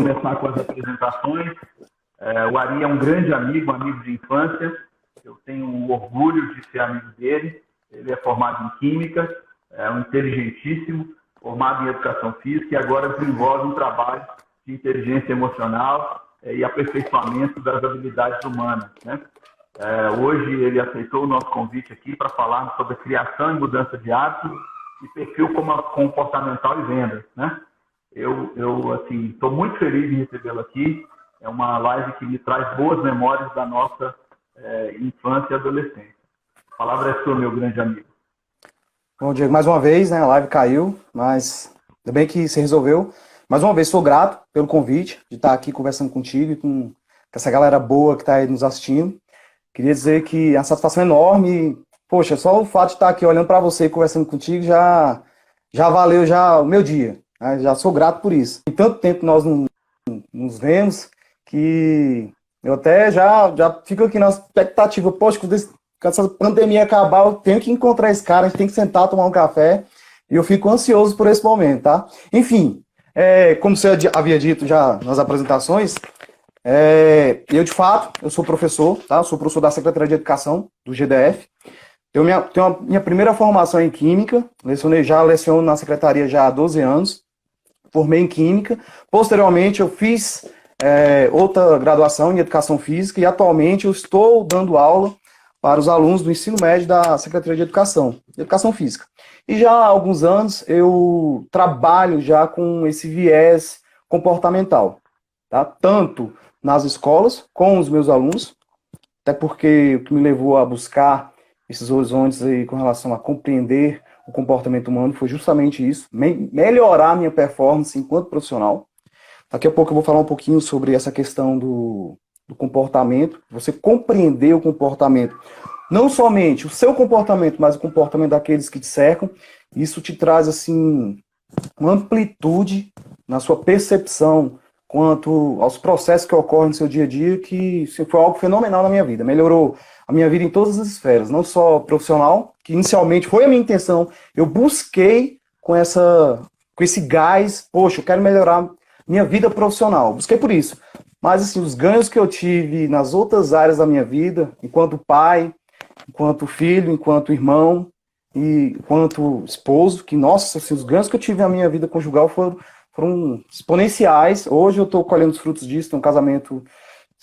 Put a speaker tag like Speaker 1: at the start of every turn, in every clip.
Speaker 1: começar com as apresentações. O Ari é um grande amigo, um amigo de infância. Eu tenho o orgulho de ser amigo dele. Ele é formado em Química, é um inteligentíssimo, formado em Educação Física e agora desenvolve um trabalho de inteligência emocional e aperfeiçoamento das habilidades humanas, né? Hoje ele aceitou o nosso convite aqui para falar sobre criação e mudança de hábitos e perfil comportamental e vendas, né? Eu assim, estou muito feliz em recebê-lo aqui. É uma live que me traz boas memórias da nossa infância e adolescência. A palavra é sua, meu grande amigo.
Speaker 2: Bom, Diego, mais uma vez, né, a live caiu, mas ainda bem que se resolveu. Mais uma vez, sou grato pelo convite de estar aqui conversando contigo e com essa galera boa que está aí nos assistindo. Queria dizer que é uma satisfação enorme. Poxa, só o fato de estar aqui olhando para você e conversando contigo já valeu já o meu dia. Né? Já sou grato por isso. Em tanto tempo nós não nos vemos que eu até já fico aqui na expectativa. Poxa, quando essa pandemia acabar, eu tenho que encontrar esse cara, a gente tem que sentar, tomar um café. E eu fico ansioso por esse momento, tá? Enfim, como você havia dito já nas apresentações, eu de fato, eu sou professor, tá? Eu sou professor da Secretaria de Educação, do GDF. Tenho a minha primeira formação em Química, leciono na Secretaria já há 12 anos, formei em Química. Posteriormente, eu fiz outra graduação em Educação Física e atualmente eu estou dando aula para os alunos do ensino médio da Secretaria de Educação Física. E já há alguns anos eu trabalho já com esse viés comportamental, tá? Tanto nas escolas, com os meus alunos, até porque o que me levou a buscar esses horizontes aí com relação a compreender o comportamento humano foi justamente isso, melhorar a minha performance enquanto profissional. Daqui a pouco eu vou falar um pouquinho sobre essa questão do comportamento, você compreender o comportamento, não somente o seu comportamento, mas o comportamento daqueles que te cercam. Isso te traz, assim, uma amplitude na sua percepção quanto aos processos que ocorrem no seu dia a dia, que foi algo fenomenal na minha vida. Melhorou a minha vida em todas as esferas, não só profissional, que inicialmente foi a minha intenção. Eu busquei com esse gás, poxa, eu quero melhorar minha vida profissional. Busquei por isso. Mas, assim, os ganhos que eu tive nas outras áreas da minha vida, enquanto pai, enquanto filho, enquanto irmão e enquanto esposo, que, nossa, assim, os ganhos que eu tive na minha vida conjugal foram exponenciais. Hoje eu estou colhendo os frutos disso, tenho um casamento,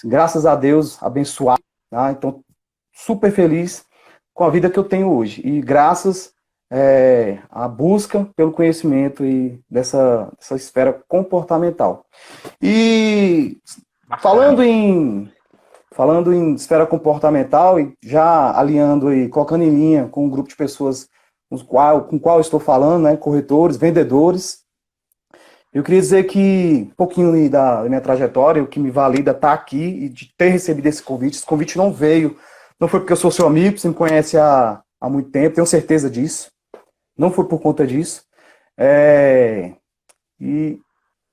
Speaker 2: graças a Deus, abençoado. Tá? Então, super feliz com a vida que eu tenho hoje. E graças à busca pelo conhecimento e dessa esfera comportamental. E falando em esfera comportamental e já alinhando e colocando em linha com um grupo de pessoas com o qual eu estou falando, né, corretores, vendedores, eu queria dizer que um pouquinho da minha trajetória, o que me valida estar aqui e de ter recebido esse convite não foi porque eu sou seu amigo, você me conhece há muito tempo, tenho certeza disso, não foi por conta disso, e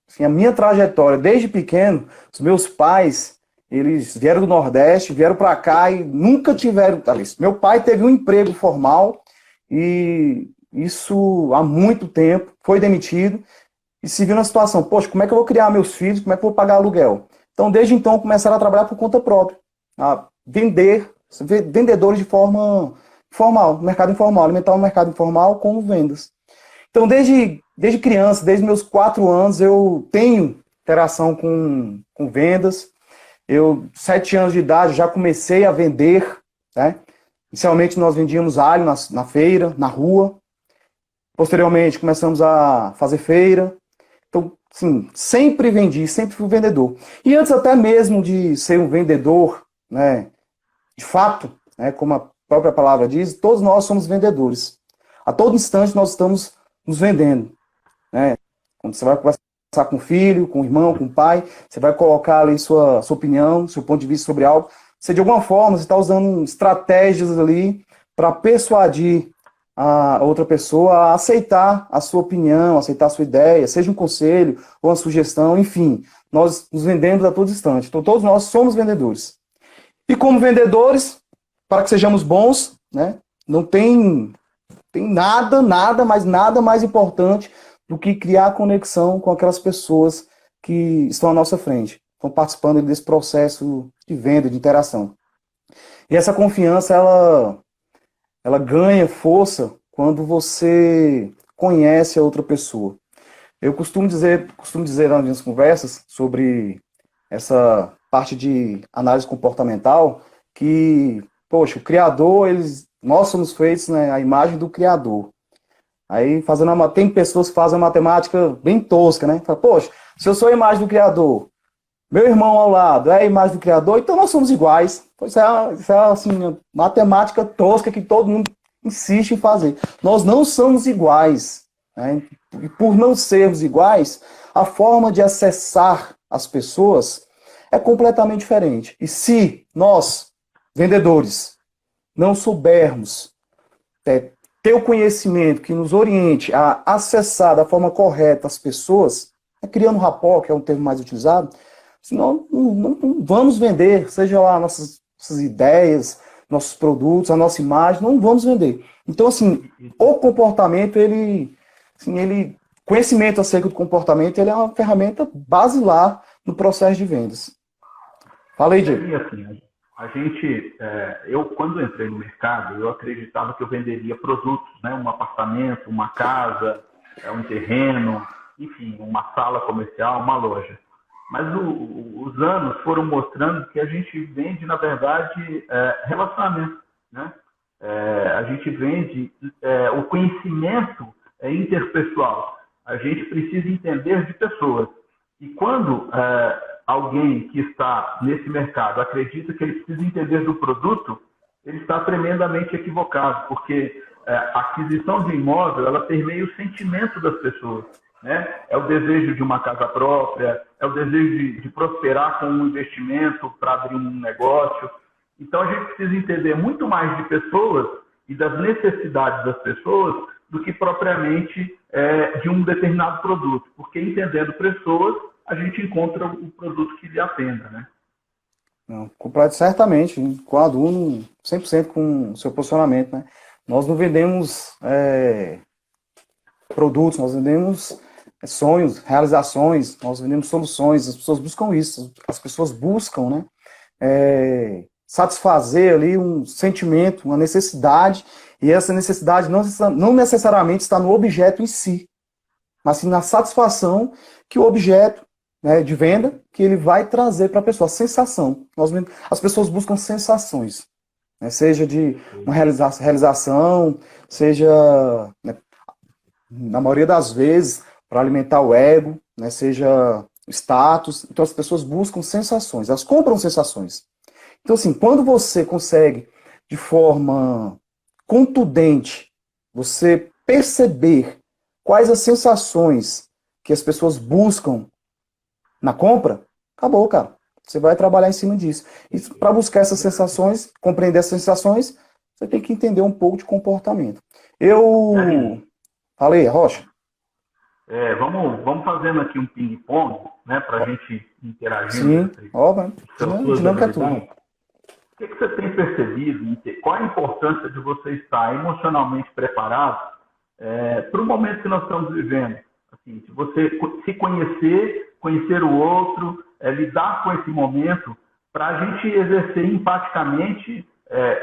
Speaker 2: assim, a minha trajetória, desde pequeno, os meus pais, eles vieram do Nordeste, vieram para cá e nunca tiveram... Meu pai teve um emprego formal e isso há muito tempo, foi demitido e se viu na situação, poxa, como é que eu vou criar meus filhos, como é que eu vou pagar aluguel? Então, desde então, começaram a trabalhar por conta própria, a vendedores de forma informal, mercado informal, alimentar o mercado informal com vendas. Então, desde criança, desde meus 4 anos, eu tenho interação com vendas. 7 anos de idade, já comecei a vender. Né? Inicialmente, nós vendíamos alho na feira, na rua. Posteriormente, começamos a fazer feira. Então, sim, sempre vendi, sempre fui vendedor. E antes até mesmo de ser um vendedor, né, de fato, né, como a própria palavra diz, todos nós somos vendedores. A todo instante nós estamos nos vendendo, né? Quando você vai conversar com o filho, com o irmão, com o pai, você vai colocar ali sua opinião, seu ponto de vista sobre algo. Você, de alguma forma, você está usando estratégias ali para persuadir a outra pessoa a aceitar a sua opinião, aceitar a sua ideia, seja um conselho ou uma sugestão, enfim. Nós nos vendemos a todo instante. Então, todos nós somos vendedores. E como vendedores, para que sejamos bons, né, não tem nada mais importante do que criar conexão com aquelas pessoas que estão à nossa frente, estão participando desse processo de venda, de interação. E essa confiança, ela ganha força quando você conhece a outra pessoa. Eu costumo dizer nas minhas conversas sobre essa parte de análise comportamental que, poxa, o Criador, nós somos feitos, né, à imagem do Criador. Aí, tem pessoas que fazem a matemática bem tosca, né? Fala, poxa, se eu sou a imagem do Criador, meu irmão ao lado é a imagem do Criador, então nós somos iguais. Isso é assim, matemática tosca que todo mundo insiste em fazer. Nós não somos iguais, né? E por não sermos iguais, a forma de acessar as pessoas é completamente diferente. E se nós, vendedores, não soubermos ter o conhecimento que nos oriente a acessar da forma correta as pessoas, criando rapport, que é um termo mais utilizado, senão não vamos vender, seja lá nossas ideias, nossos produtos, a nossa imagem, não vamos vender. Então, assim, o comportamento, conhecimento acerca do comportamento, ele é uma ferramenta basilar no processo de vendas. Fala aí, Diego.
Speaker 1: E assim, eu quando entrei no mercado, eu acreditava que eu venderia produtos, né? Um apartamento, uma casa, um terreno, enfim, uma sala comercial, uma loja. Mas os anos foram mostrando que a gente vende, na verdade, relacionamento, né? A gente vende o conhecimento interpessoal. A gente precisa entender de pessoas. E quando alguém que está nesse mercado acredita que ele precisa entender do produto, ele está tremendamente equivocado, porque a aquisição de imóvel, ela permeia o sentimento das pessoas, né? É o desejo de uma casa própria, é o desejo de prosperar com um investimento para abrir um negócio. Então, a gente precisa entender muito mais de pessoas e das necessidades das pessoas do que propriamente de um determinado produto. Porque entendendo pessoas, a gente encontra o produto que lhe atenda, né?
Speaker 2: Não, completo, certamente, com o aluno, 100% com o seu posicionamento, né? Nós não vendemos produtos, nós vendemos sonhos, realizações, nós vendemos soluções, as pessoas buscam isso, as pessoas buscam, né? Satisfazer ali um sentimento, uma necessidade, e essa necessidade não necessariamente está no objeto em si, mas sim na satisfação que o objeto, né, de venda, que ele vai trazer para a pessoa, a sensação. As pessoas buscam sensações, né, seja de uma realização, seja, né, na maioria das vezes, para alimentar o ego, né, seja status. Então as pessoas buscam sensações, elas compram sensações. Então, assim, quando você consegue, de forma contundente, você perceber quais as sensações que as pessoas buscam na compra, acabou, cara. Você vai trabalhar em cima disso. E para buscar essas sensações, compreender essas sensações, você tem que entender um pouco de comportamento. Falei, Rocha.
Speaker 1: Vamos fazendo aqui um ping-pong, né, para a gente interagir.
Speaker 2: Sim, óbvio. Dinâmica é tudo.
Speaker 1: O que você tem percebido? Qual a importância de você estar emocionalmente preparado para o momento que nós estamos vivendo? Assim, de você se conhecer o outro, lidar com esse momento, para a gente exercer empaticamente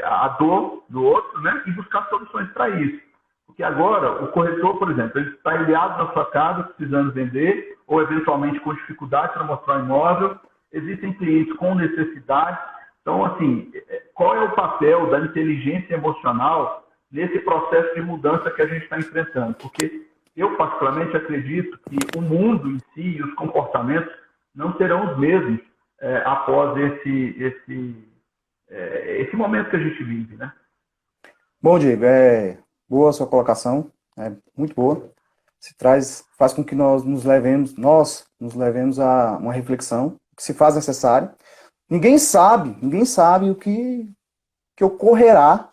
Speaker 1: a dor do outro, né, e buscar soluções para isso. Porque agora, o corretor, por exemplo, ele está ilhado na sua casa, precisando vender, ou eventualmente com dificuldade para mostrar o imóvel. Existem clientes com necessidade. Então, assim, qual é o papel da inteligência emocional nesse processo de mudança que a gente está enfrentando? Porque eu, particularmente, acredito que o mundo em si e os comportamentos não serão os mesmos após esse momento que a gente vive, né?
Speaker 2: Bom, Diego, boa a sua colocação, muito boa. Faz com que nós nos levemos a uma reflexão que se faz necessária. Ninguém sabe o que ocorrerá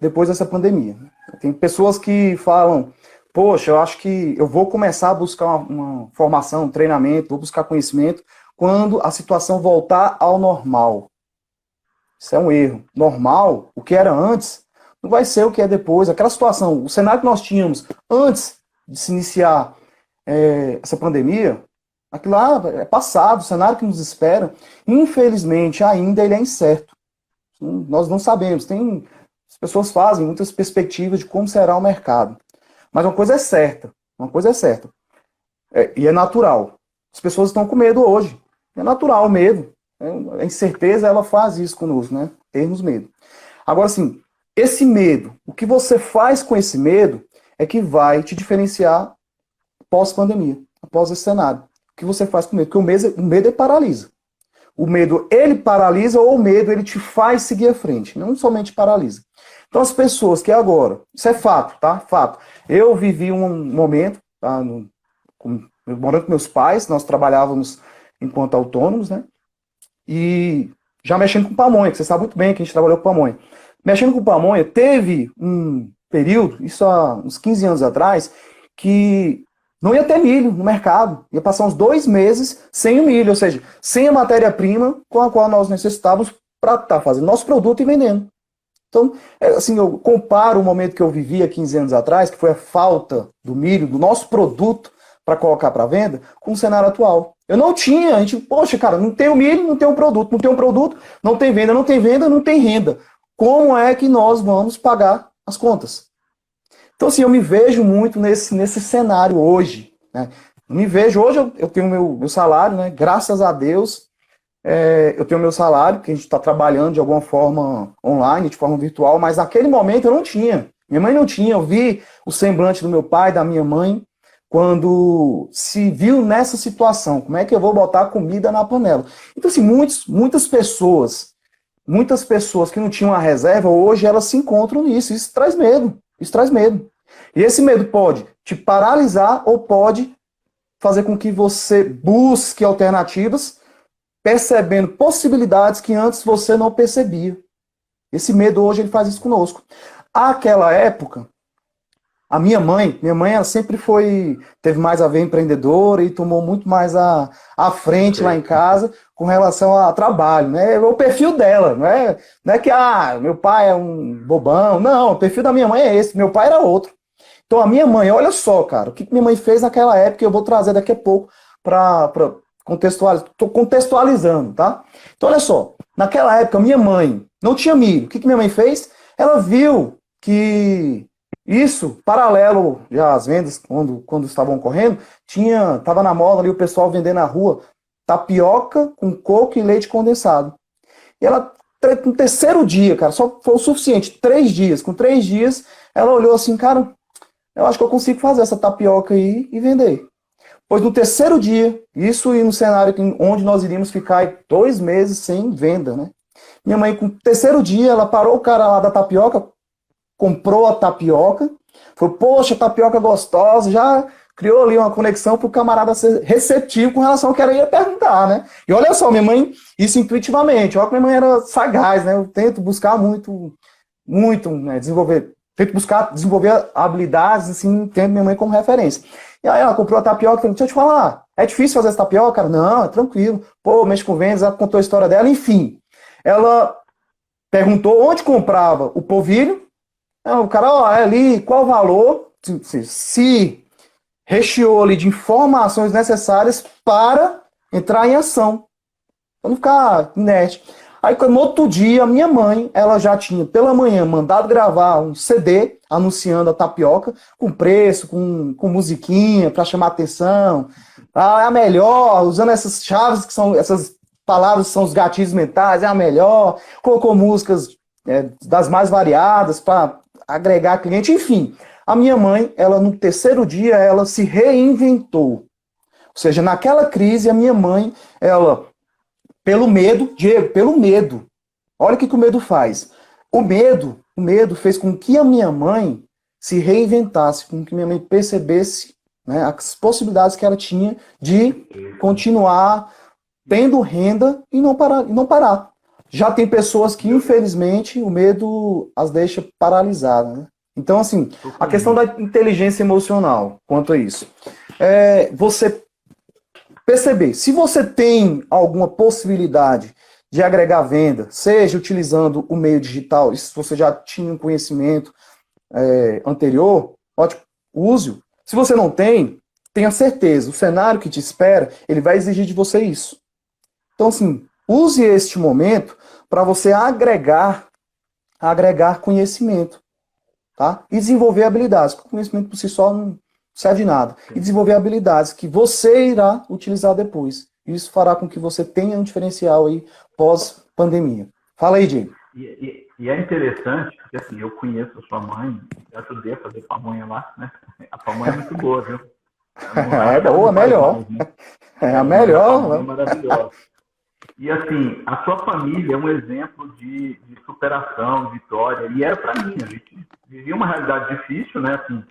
Speaker 2: depois dessa pandemia. Tem pessoas que falam, poxa, eu acho que eu vou começar a buscar uma formação, um treinamento, vou buscar conhecimento quando a situação voltar ao normal. Isso é um erro. Normal, o que era antes, não vai ser o que é depois. Aquela situação, o cenário que nós tínhamos antes de se iniciar essa pandemia, Aquilo lá é passado, o cenário que nos espera, infelizmente, ainda ele é incerto. Nós não sabemos. As pessoas fazem muitas perspectivas de como será o mercado. Mas uma coisa é certa, e é natural. As pessoas estão com medo hoje. É natural o medo. A incerteza, ela faz isso conosco, né? Termos medo. Agora, assim, esse medo, o que você faz com esse medo é que vai te diferenciar pós-pandemia, após esse cenário. O que você faz com medo? Porque o medo ele paralisa. O medo, ele paralisa, ou o medo, ele te faz seguir à frente, não somente paralisa. Então, as pessoas que agora, isso é fato, tá? Fato. Eu vivi um momento, tá? Morando com meus pais, nós trabalhávamos enquanto autônomos, né? E já mexendo com pamonha, que você sabe muito bem que a gente trabalhou com pamonha. Mexendo com pamonha, teve um período, isso há uns 15 anos atrás, que não ia ter milho no mercado. Ia passar uns 2 meses sem o milho, ou seja, sem a matéria-prima com a qual nós necessitávamos para estar fazendo nosso produto e vendendo. Então, assim, eu comparo o momento que eu vivi há 15 anos atrás, que foi a falta do milho, do nosso produto, para colocar para venda, com o cenário atual. Eu não tinha, a gente, poxa, cara, não tem o milho, não tem um produto, não tem um produto, não tem venda, não tem venda, não tem renda. Como é que nós vamos pagar as contas? Então, assim, eu me vejo muito nesse cenário hoje, né? Me vejo, hoje eu tenho meu salário, né? Graças a Deus, eu tenho meu salário, que a gente está trabalhando de alguma forma online, de forma virtual, mas naquele momento eu não tinha. Minha mãe não tinha, eu vi o semblante do meu pai, da minha mãe, quando se viu nessa situação, como é que eu vou botar comida na panela? Então, assim, muitas pessoas que não tinham a reserva, hoje elas se encontram nisso, isso traz medo, E esse medo pode te paralisar ou pode fazer com que você busque alternativas, percebendo possibilidades que antes você não percebia. Esse medo hoje ele faz isso conosco. Àquela época, a minha mãe ela sempre teve mais a ver empreendedora e tomou muito mais à frente lá em casa com relação a trabalho, né? É o perfil dela, não é que, meu pai é um bobão, não, o perfil da minha mãe é esse, meu pai era outro. Então a minha mãe, olha só, cara, o que minha mãe fez naquela época, eu vou trazer daqui a pouco para contextualizar, estou contextualizando, tá? Então olha só, naquela época minha mãe não tinha milho, o que minha mãe fez? Ela viu que isso, paralelo já às vendas, quando estavam ocorrendo, estava na moda ali o pessoal vendendo na rua tapioca com coco e leite condensado. E ela, no terceiro dia, cara, só foi o suficiente, 3 dias. Com 3 dias, ela olhou assim, cara, eu acho que eu consigo fazer essa tapioca aí e vender. Pois no terceiro dia, isso e no cenário onde nós iríamos ficar 2 meses sem venda, né? Minha mãe, com o terceiro dia, ela parou o cara lá da tapioca, comprou a tapioca, falou, poxa, tapioca gostosa, já criou ali uma conexão para o camarada ser receptivo com relação ao que ela ia perguntar, né? E olha só, minha mãe, isso intuitivamente, olha que minha mãe era sagaz, né? Eu tento buscar muito, né, tento buscar desenvolver habilidades, assim, tendo minha mãe como referência. E aí ela comprou a tapioca, falou, deixa eu te falar, é difícil fazer essa tapioca? Cara, não, é tranquilo. Pô, mexe com vendas, ela contou a história dela, enfim. Ela perguntou onde comprava o polvilho. O cara, é ali, qual o valor? Se recheou ali de informações necessárias para entrar em ação. Para não ficar inerte. Aí, no outro dia, a minha mãe, ela já tinha, pela manhã, mandado gravar um CD anunciando a tapioca, com preço, com musiquinha, para chamar atenção. É a melhor, usando essas chaves, que são essas palavras que são os gatilhos mentais, é a melhor. Colocou músicas das mais variadas para agregar cliente, enfim. A minha mãe, ela no terceiro dia, ela se reinventou. Ou seja, naquela crise, a minha mãe, ela, pelo medo, Diego, pelo medo, olha o que o medo faz. O medo fez com que a minha mãe se reinventasse, com que minha mãe percebesse, né, as possibilidades que ela tinha de continuar tendo renda e não parar. Já tem pessoas que, infelizmente, o medo as deixa paralisadas, né? Então, assim, a questão da inteligência emocional, quanto a isso, você perceber, se você tem alguma possibilidade de agregar venda, seja utilizando o meio digital, e se você já tinha um conhecimento anterior, ótimo, use-o. Se você não tem, tenha certeza, o cenário que te espera, ele vai exigir de você isso. Então, assim, use este momento para você agregar conhecimento, tá? E desenvolver habilidades, porque o conhecimento por si só não serve de nada. E desenvolver habilidades que você irá utilizar depois. Isso fará com que você tenha um diferencial aí pós-pandemia. Fala aí, Diego.
Speaker 1: E é interessante, porque assim, eu conheço a sua mãe, eu ajudei a fazer pamonha lá, né? A pamonha é muito boa, viu?
Speaker 2: É boa, melhor.
Speaker 1: Mais, né?
Speaker 2: É a
Speaker 1: Mas a
Speaker 2: melhor.
Speaker 1: pamonha é maravilhosa. E assim, a sua família é um exemplo de superação, de vitória. E era para mim, a gente vivia uma realidade difícil, né? Assim,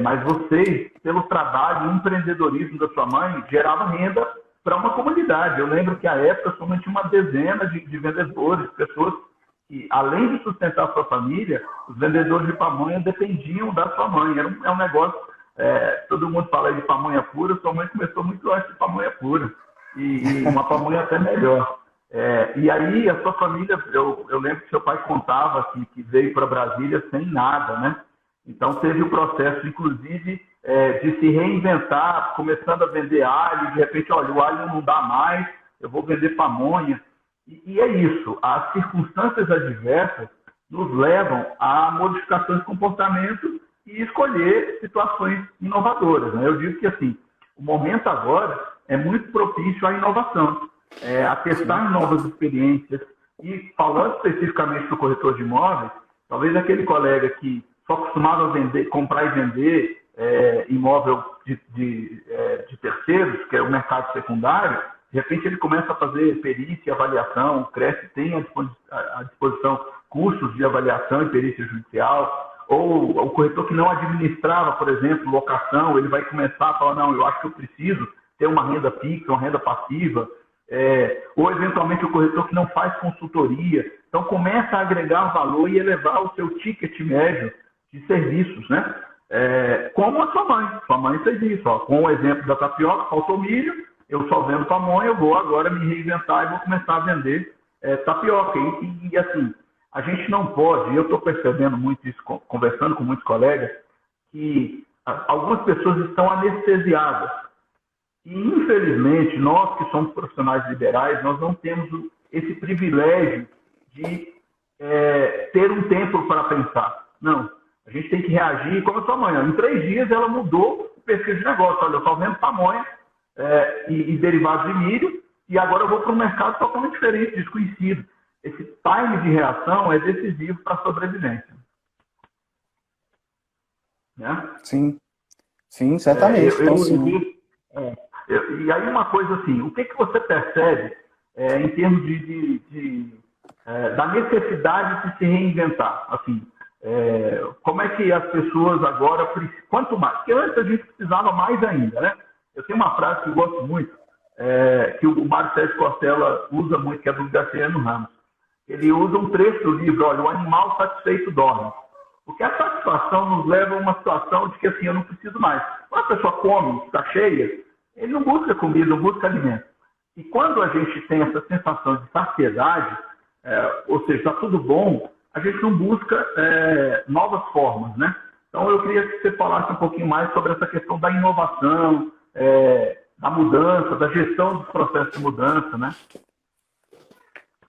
Speaker 1: mas vocês, pelo trabalho e empreendedorismo da sua mãe, gerava renda para uma comunidade. Eu lembro que à época somente tinha uma dezena de vendedores, pessoas que, além de sustentar a sua família, os vendedores de pamonha dependiam da sua mãe. É um negócio, todo mundo fala de pamonha pura, sua mãe começou muito antes de pamonha pura. E uma pamonha até melhor. E aí a sua família, eu lembro que seu pai contava que veio para Brasília sem nada, né? Então teve o processo, inclusive, de se reinventar, começando a vender alho, de repente, olha, o alho não dá mais, eu vou vender pamonha. E é isso, as circunstâncias adversas nos levam a modificações de comportamento e escolher situações inovadoras, né? Eu digo que, assim, o momento agora é muito propício à inovação, a testar novas experiências. E falando especificamente do corretor de imóveis, talvez aquele colega que só costumava comprar e vender imóvel de terceiros, que é o mercado secundário, de repente ele começa a fazer perícia e avaliação, o CREF tem à disposição cursos de avaliação e perícia judicial, ou o corretor que não administrava, por exemplo, locação, ele vai começar a falar, não, eu acho que eu preciso ter uma renda fixa, uma renda passiva, ou eventualmente o corretor que não faz consultoria. Então começa a agregar valor e elevar o seu ticket médio de serviços, né? Como a sua mãe. Sua mãe fez isso, ó, com o exemplo da tapioca, faltou milho, eu só vendo pamonha, eu vou agora me reinventar e vou começar a vender tapioca. E assim, a gente não pode, e eu estou percebendo muito isso, conversando com muitos colegas, que algumas pessoas estão anestesiadas. E, infelizmente, nós que somos profissionais liberais, nós não temos esse privilégio de ter um tempo para pensar. Não, a gente tem que reagir como a sua mãe. Em 3 dias, ela mudou o perfil de negócio. Olha, eu estou vendo pamonha e derivados de milho, e agora eu vou para um mercado totalmente diferente, desconhecido. Esse time de reação é decisivo para a sobrevivência. Né?
Speaker 2: Sim, sim, certamente.
Speaker 1: E aí uma coisa assim, o que você percebe em termos da necessidade de se reinventar? Assim, como é que as pessoas agora, quanto mais, porque antes a gente precisava mais ainda, né? Eu tenho uma frase que eu gosto muito, que o Mário Sérgio Cortella usa muito, que é do Graciliano Ramos. Ele usa um trecho do livro, olha, o animal satisfeito dorme. Porque a satisfação nos leva a uma situação de que, assim, eu não preciso mais. Quando a pessoa come, está cheia, ele não busca comida, não busca alimento. E quando a gente tem essa sensação de saciedade, ou seja, está tudo bom, a gente não busca novas formas, né? Então, eu queria que você falasse um pouquinho mais sobre essa questão da inovação, da mudança, da gestão dos processos de mudança, né?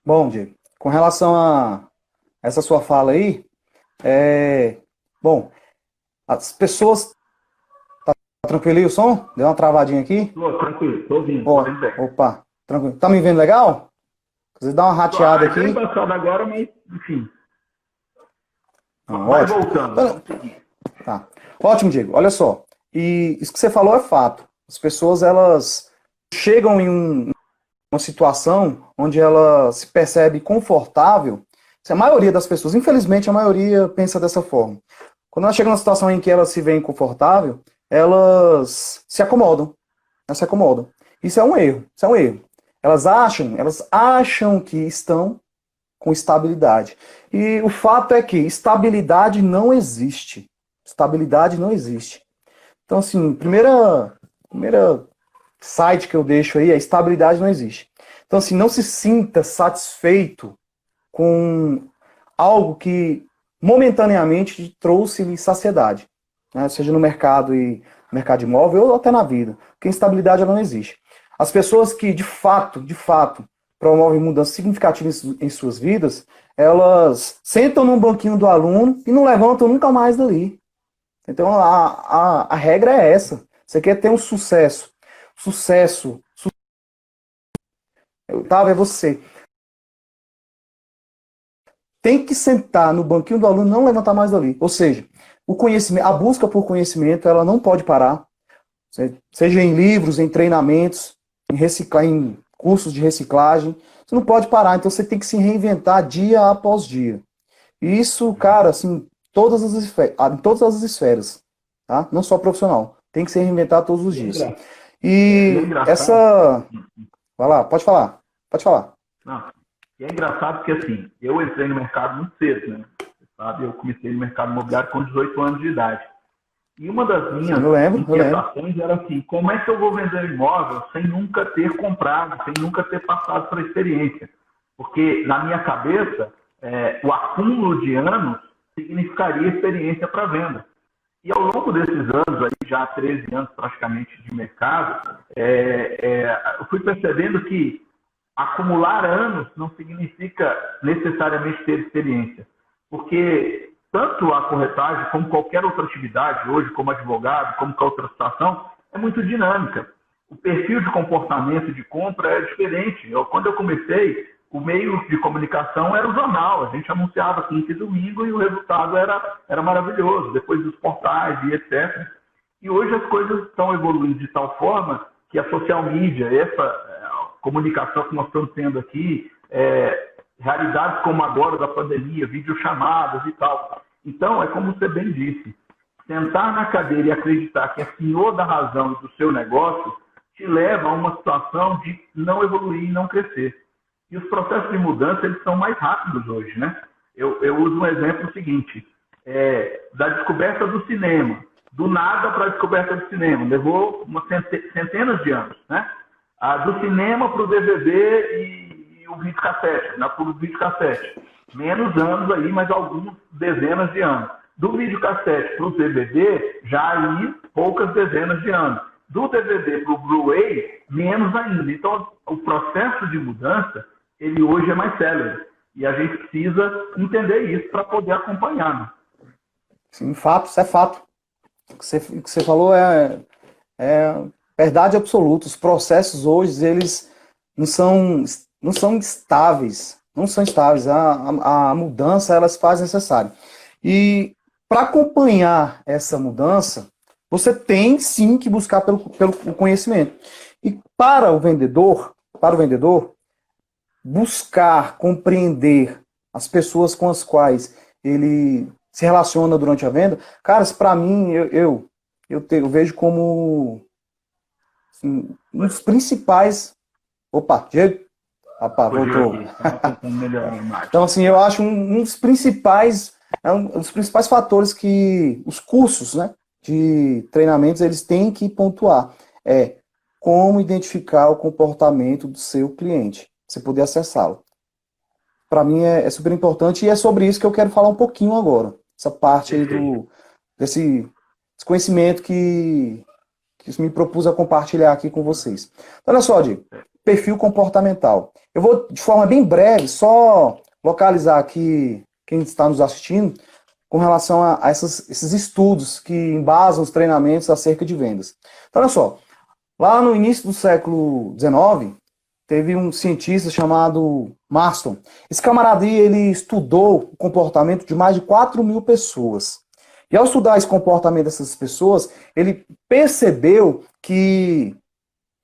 Speaker 2: Bom, Diego, com relação a essa sua fala aí, bom, as pessoas... Tá tranquilo aí o som? Deu uma travadinha aqui?
Speaker 1: Tô tranquilo, tô ouvindo, tô ouvindo bem.
Speaker 2: Opa, tranquilo. Tá me vendo legal? Você dá uma rateada aqui.
Speaker 1: Bem passado agora, mas, enfim.
Speaker 2: Vai
Speaker 1: ótimo. Voltando, vamos seguir.
Speaker 2: Tá. Ótimo, Diego. Olha só. E isso que você falou é fato. As pessoas, elas chegam em uma situação onde ela se percebe confortável. A maioria das pessoas, infelizmente, a maioria pensa dessa forma. Quando ela chega numa situação em que ela se vê inconfortável, elas se acomodam. Elas se acomodam. Isso é um erro. Isso é um erro. Elas acham que estão com estabilidade. E o fato é que estabilidade não existe. Estabilidade não existe. Então, assim, primeira site que eu deixo aí é estabilidade não existe. Então, assim, não se sinta satisfeito com algo que momentaneamente trouxe-lhe saciedade, né? Seja no mercado e no mercado imóvel ou até na vida, porque instabilidade ela não existe. As pessoas que, de fato, promovem mudanças significativas em suas vidas, elas sentam num banquinho do aluno e não levantam nunca mais dali. Então, a regra é essa. Você quer ter um sucesso, Otávio, é você. Tem que sentar no banquinho do aluno e não levantar mais dali. Ou seja, o conhecimento, a busca por conhecimento, ela não pode parar. Seja em livros, em treinamentos, em cursos de reciclagem. Você não pode parar, então você tem que se reinventar dia após dia. E isso, cara, assim, em todas as esferas, tá? Não só profissional. Tem que se reinventar todos os dias. E essa... Vai lá, pode falar. Pode falar.
Speaker 1: Não, e é engraçado porque, assim, eu entrei no mercado muito cedo, né? Você sabe, eu comecei no mercado imobiliário com 18 anos de idade. E uma das minhas inquietações era assim, como é que eu vou vender imóvel sem nunca ter comprado, sem nunca ter passado por a experiência? Porque, na minha cabeça, o acúmulo de anos significaria experiência para venda. E ao longo desses anos, aí, já 13 anos praticamente de mercado, eu fui percebendo que acumular anos não significa necessariamente ter experiência. Porque tanto a corretagem como qualquer outra atividade, hoje como advogado, como qualquer outra situação, é muito dinâmica. O perfil de comportamento de compra é diferente. Quando eu comecei, o meio de comunicação era o jornal. A gente anunciava quinta e domingo e o resultado era maravilhoso. Depois dos portais e etc. E hoje as coisas estão evoluindo de tal forma que a social media, essa comunicação que nós estamos tendo aqui, realidades como agora da pandemia, videochamadas e tal. Então, é como você bem disse, sentar na cadeira e acreditar que é senhor da razão e do seu negócio te leva a uma situação de não evoluir e não crescer. E os processos de mudança, eles são mais rápidos hoje, né? Eu uso um exemplo seguinte, da descoberta do cinema, do nada para a descoberta do cinema, levou centenas de anos, né? Do cinema para o DVD e o videocassete, para o videocassete. Menos anos aí, mas algumas dezenas de anos. Do videocassete para o DVD, já aí poucas dezenas de anos. Do DVD para o Blu-ray, menos ainda. Então, o processo de mudança, ele hoje é mais célebre. E a gente precisa entender isso para poder acompanhar. Né?
Speaker 2: Sim, fato, isso é fato. O que você falou é verdade absoluta. Os processos hoje, eles não são estáveis. Não são estáveis. A mudança, ela se faz necessária. E para acompanhar essa mudança, você tem sim que buscar pelo conhecimento. E para o vendedor, buscar compreender as pessoas com as quais ele se relaciona durante a venda, cara, para mim, eu vejo como assim, um dos principais... Opa, Diego? Rapaz, voltou. Então, assim, eu acho um dos principais fatores que os cursos, né, de treinamentos, eles têm que pontuar. Como identificar o comportamento do seu cliente, você poder acessá-lo. Para mim é super importante e é sobre isso que eu quero falar um pouquinho agora. Essa parte aí desse conhecimento que me propus a compartilhar aqui com vocês. Então, olha só, Diego, perfil comportamental. Eu vou, de forma bem breve, só localizar aqui quem está nos assistindo com relação a esses estudos que embasam os treinamentos acerca de vendas. Então, olha só, lá no início do século XIX, teve um cientista chamado Marston. Esse camarada aí, ele estudou o comportamento de mais de 4.000 pessoas. E ao estudar esse comportamento dessas pessoas, ele percebeu que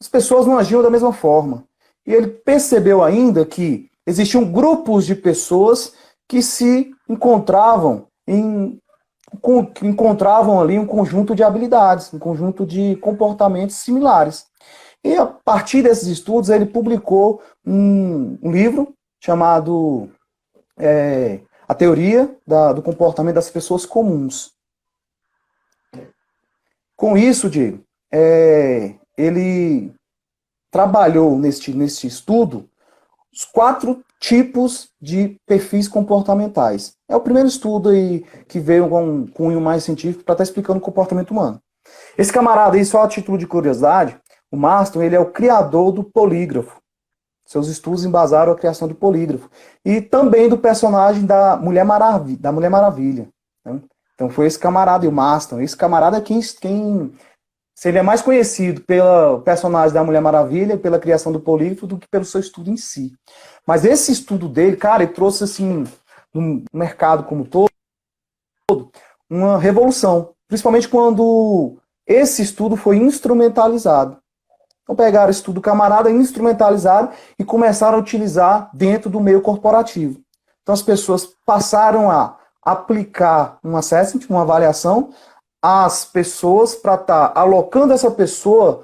Speaker 2: as pessoas não agiam da mesma forma. E ele percebeu ainda que existiam grupos de pessoas que se encontravam ali um conjunto de habilidades, um conjunto de comportamentos similares. E a partir desses estudos, ele publicou um livro chamado A Teoria do Comportamento das Pessoas Comuns. Com isso, Diego, ele trabalhou neste estudo os 4 tipos de perfis comportamentais. É o primeiro estudo aí que veio com um cunho mais científico para estar explicando o comportamento humano. Esse camarada aí, só a título de curiosidade, o Marston, ele é o criador do polígrafo. Seus estudos embasaram a criação do polígrafo. E também do personagem da Mulher Maravilha. Né? Então foi esse camarada, e o Marston. Esse camarada é quem seria mais conhecido pelo personagem da Mulher Maravilha, pela criação do polígrafo, do que pelo seu estudo em si. Mas esse estudo dele, cara, ele trouxe, assim, no mercado como todo, uma revolução. Principalmente quando esse estudo foi instrumentalizado. Então pegaram o estudo camarada, instrumentalizaram e começaram a utilizar dentro do meio corporativo. Então as pessoas passaram a aplicar um assessment, uma avaliação, às pessoas para estar alocando essa pessoa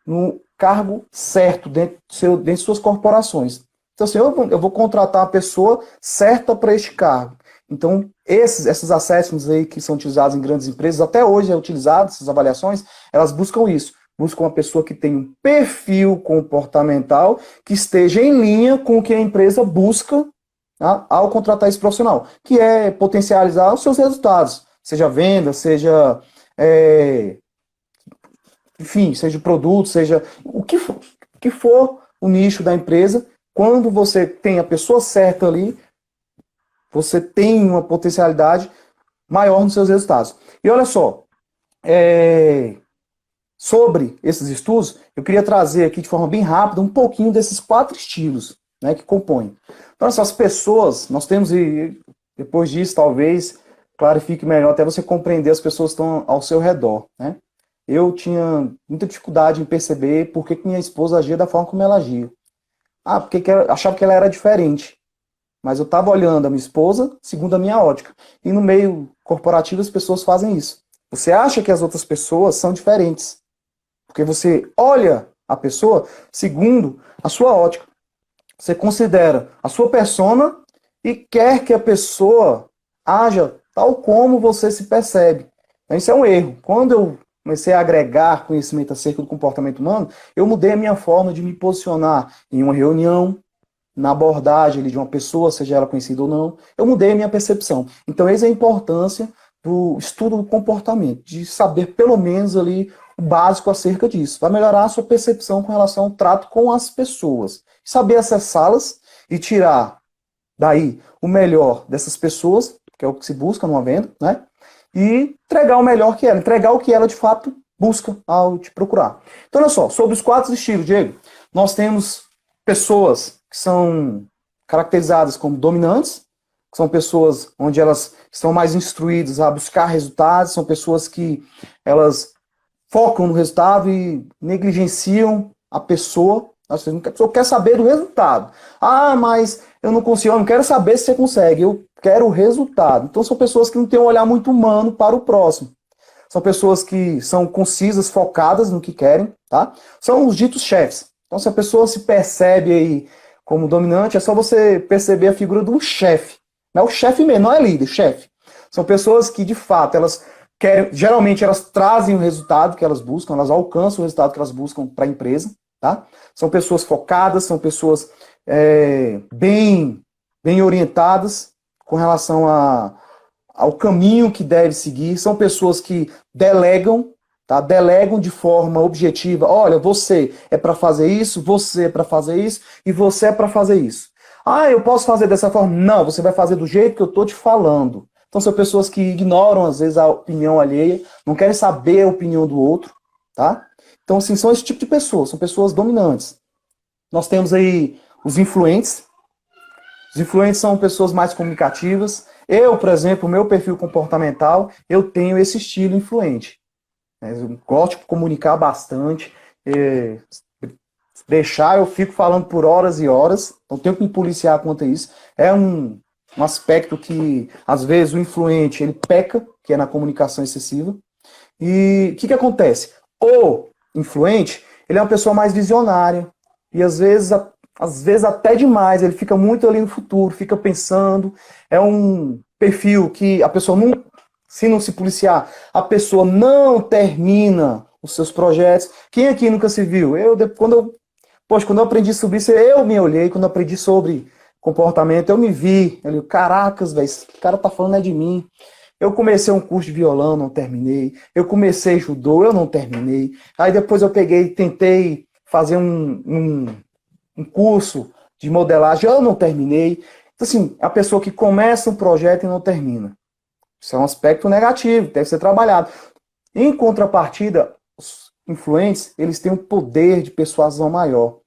Speaker 2: no cargo certo dentro de suas corporações. Então assim, eu vou contratar a pessoa certa para este cargo. Então esses assessments aí que são utilizados em grandes empresas, até hoje é utilizado, essas avaliações, elas buscam isso. Busca uma pessoa que tenha um perfil comportamental que esteja em linha com o que a empresa busca, tá, ao contratar esse profissional, que é potencializar os seus resultados, seja venda, seja, enfim, seja produto, seja o que for o nicho da empresa. Quando você tem a pessoa certa ali, você tem uma potencialidade maior nos seus resultados. E olha só, sobre esses estudos, eu queria trazer aqui de forma bem rápida um pouquinho desses 4 estilos, né, que compõem. Então, essas pessoas, nós temos, e depois disso, talvez, clarifique melhor, até você compreender as pessoas que estão ao seu redor. Né? Eu tinha muita dificuldade em perceber por que minha esposa agia da forma como ela agia. Porque eu achava que ela era diferente. Mas eu estava olhando a minha esposa segundo a minha ótica. E no meio corporativo as pessoas fazem isso. Você acha que as outras pessoas são diferentes. Porque você olha a pessoa segundo a sua ótica. Você considera a sua persona e quer que a pessoa haja tal como você se percebe. Isso é um erro. Quando eu comecei a agregar conhecimento acerca do comportamento humano, eu mudei a minha forma de me posicionar em uma reunião, na abordagem de uma pessoa, seja ela conhecida ou não. Eu mudei a minha percepção. Então, essa é a importância do estudo do comportamento, de saber pelo menos ali o básico acerca disso. Vai melhorar a sua percepção com relação ao trato com as pessoas. Saber acessá-las e tirar daí o melhor dessas pessoas, que é o que se busca numa venda, né? E entregar o melhor que ela, entregar o que ela de fato busca ao te procurar. Então, olha só, sobre os 4 estilos, Diego, nós temos pessoas que são caracterizadas como dominantes, que são pessoas onde elas estão mais instruídas a buscar resultados, são pessoas que elas focam no resultado e negligenciam a pessoa. A pessoa quer saber do resultado. Mas eu não consigo, eu não quero saber se você consegue, eu quero o resultado. Então são pessoas que não têm um olhar muito humano para o próximo. São pessoas que são concisas, focadas no que querem, tá? São os ditos chefes. Então se a pessoa se percebe aí como dominante, é só você perceber a figura de um chefe. Não é o chefe mesmo, não é líder, chefe. São pessoas que de fato elas querem, geralmente elas trazem o resultado que elas buscam, elas alcançam o resultado que elas buscam para a empresa. Tá? São pessoas focadas, são pessoas bem orientadas com relação ao caminho que deve seguir, são pessoas que delegam, tá? Delegam de forma objetiva. Olha, você é para fazer isso, você é para fazer isso e você é para fazer isso. Eu posso fazer dessa forma? Não, você vai fazer do jeito que eu estou te falando. Então são pessoas que ignoram às vezes a opinião alheia, não querem saber a opinião do outro, tá? Então, assim, são esse tipo de pessoas, são pessoas dominantes. Nós temos aí os influentes. Os influentes são pessoas mais comunicativas. Eu, por exemplo, o meu perfil comportamental, eu tenho esse estilo influente. Eu gosto de comunicar bastante. Deixar, eu fico falando por horas e horas. Então, tenho que me policiar quanto a isso. É um aspecto que, às vezes, o influente, ele peca, que é na comunicação excessiva. E o que acontece? O influente, ele é uma pessoa mais visionária e às vezes até demais, ele fica muito ali no futuro, fica pensando, é um perfil que a pessoa não, se não se policiar, a pessoa não termina os seus projetos. Quem aqui nunca se viu? Quando eu aprendi sobre isso, eu me olhei, quando eu aprendi sobre comportamento, eu me vi, caracas, velho, esse cara tá falando de mim. Eu comecei um curso de violão, não terminei. Eu comecei judô, eu não terminei. Aí depois eu peguei, tentei fazer um curso de modelagem, eu não terminei. Então, assim, a pessoa que começa um projeto e não termina. Isso é um aspecto negativo, deve ser trabalhado. Em contrapartida, os influentes, eles têm um poder de persuasão maior.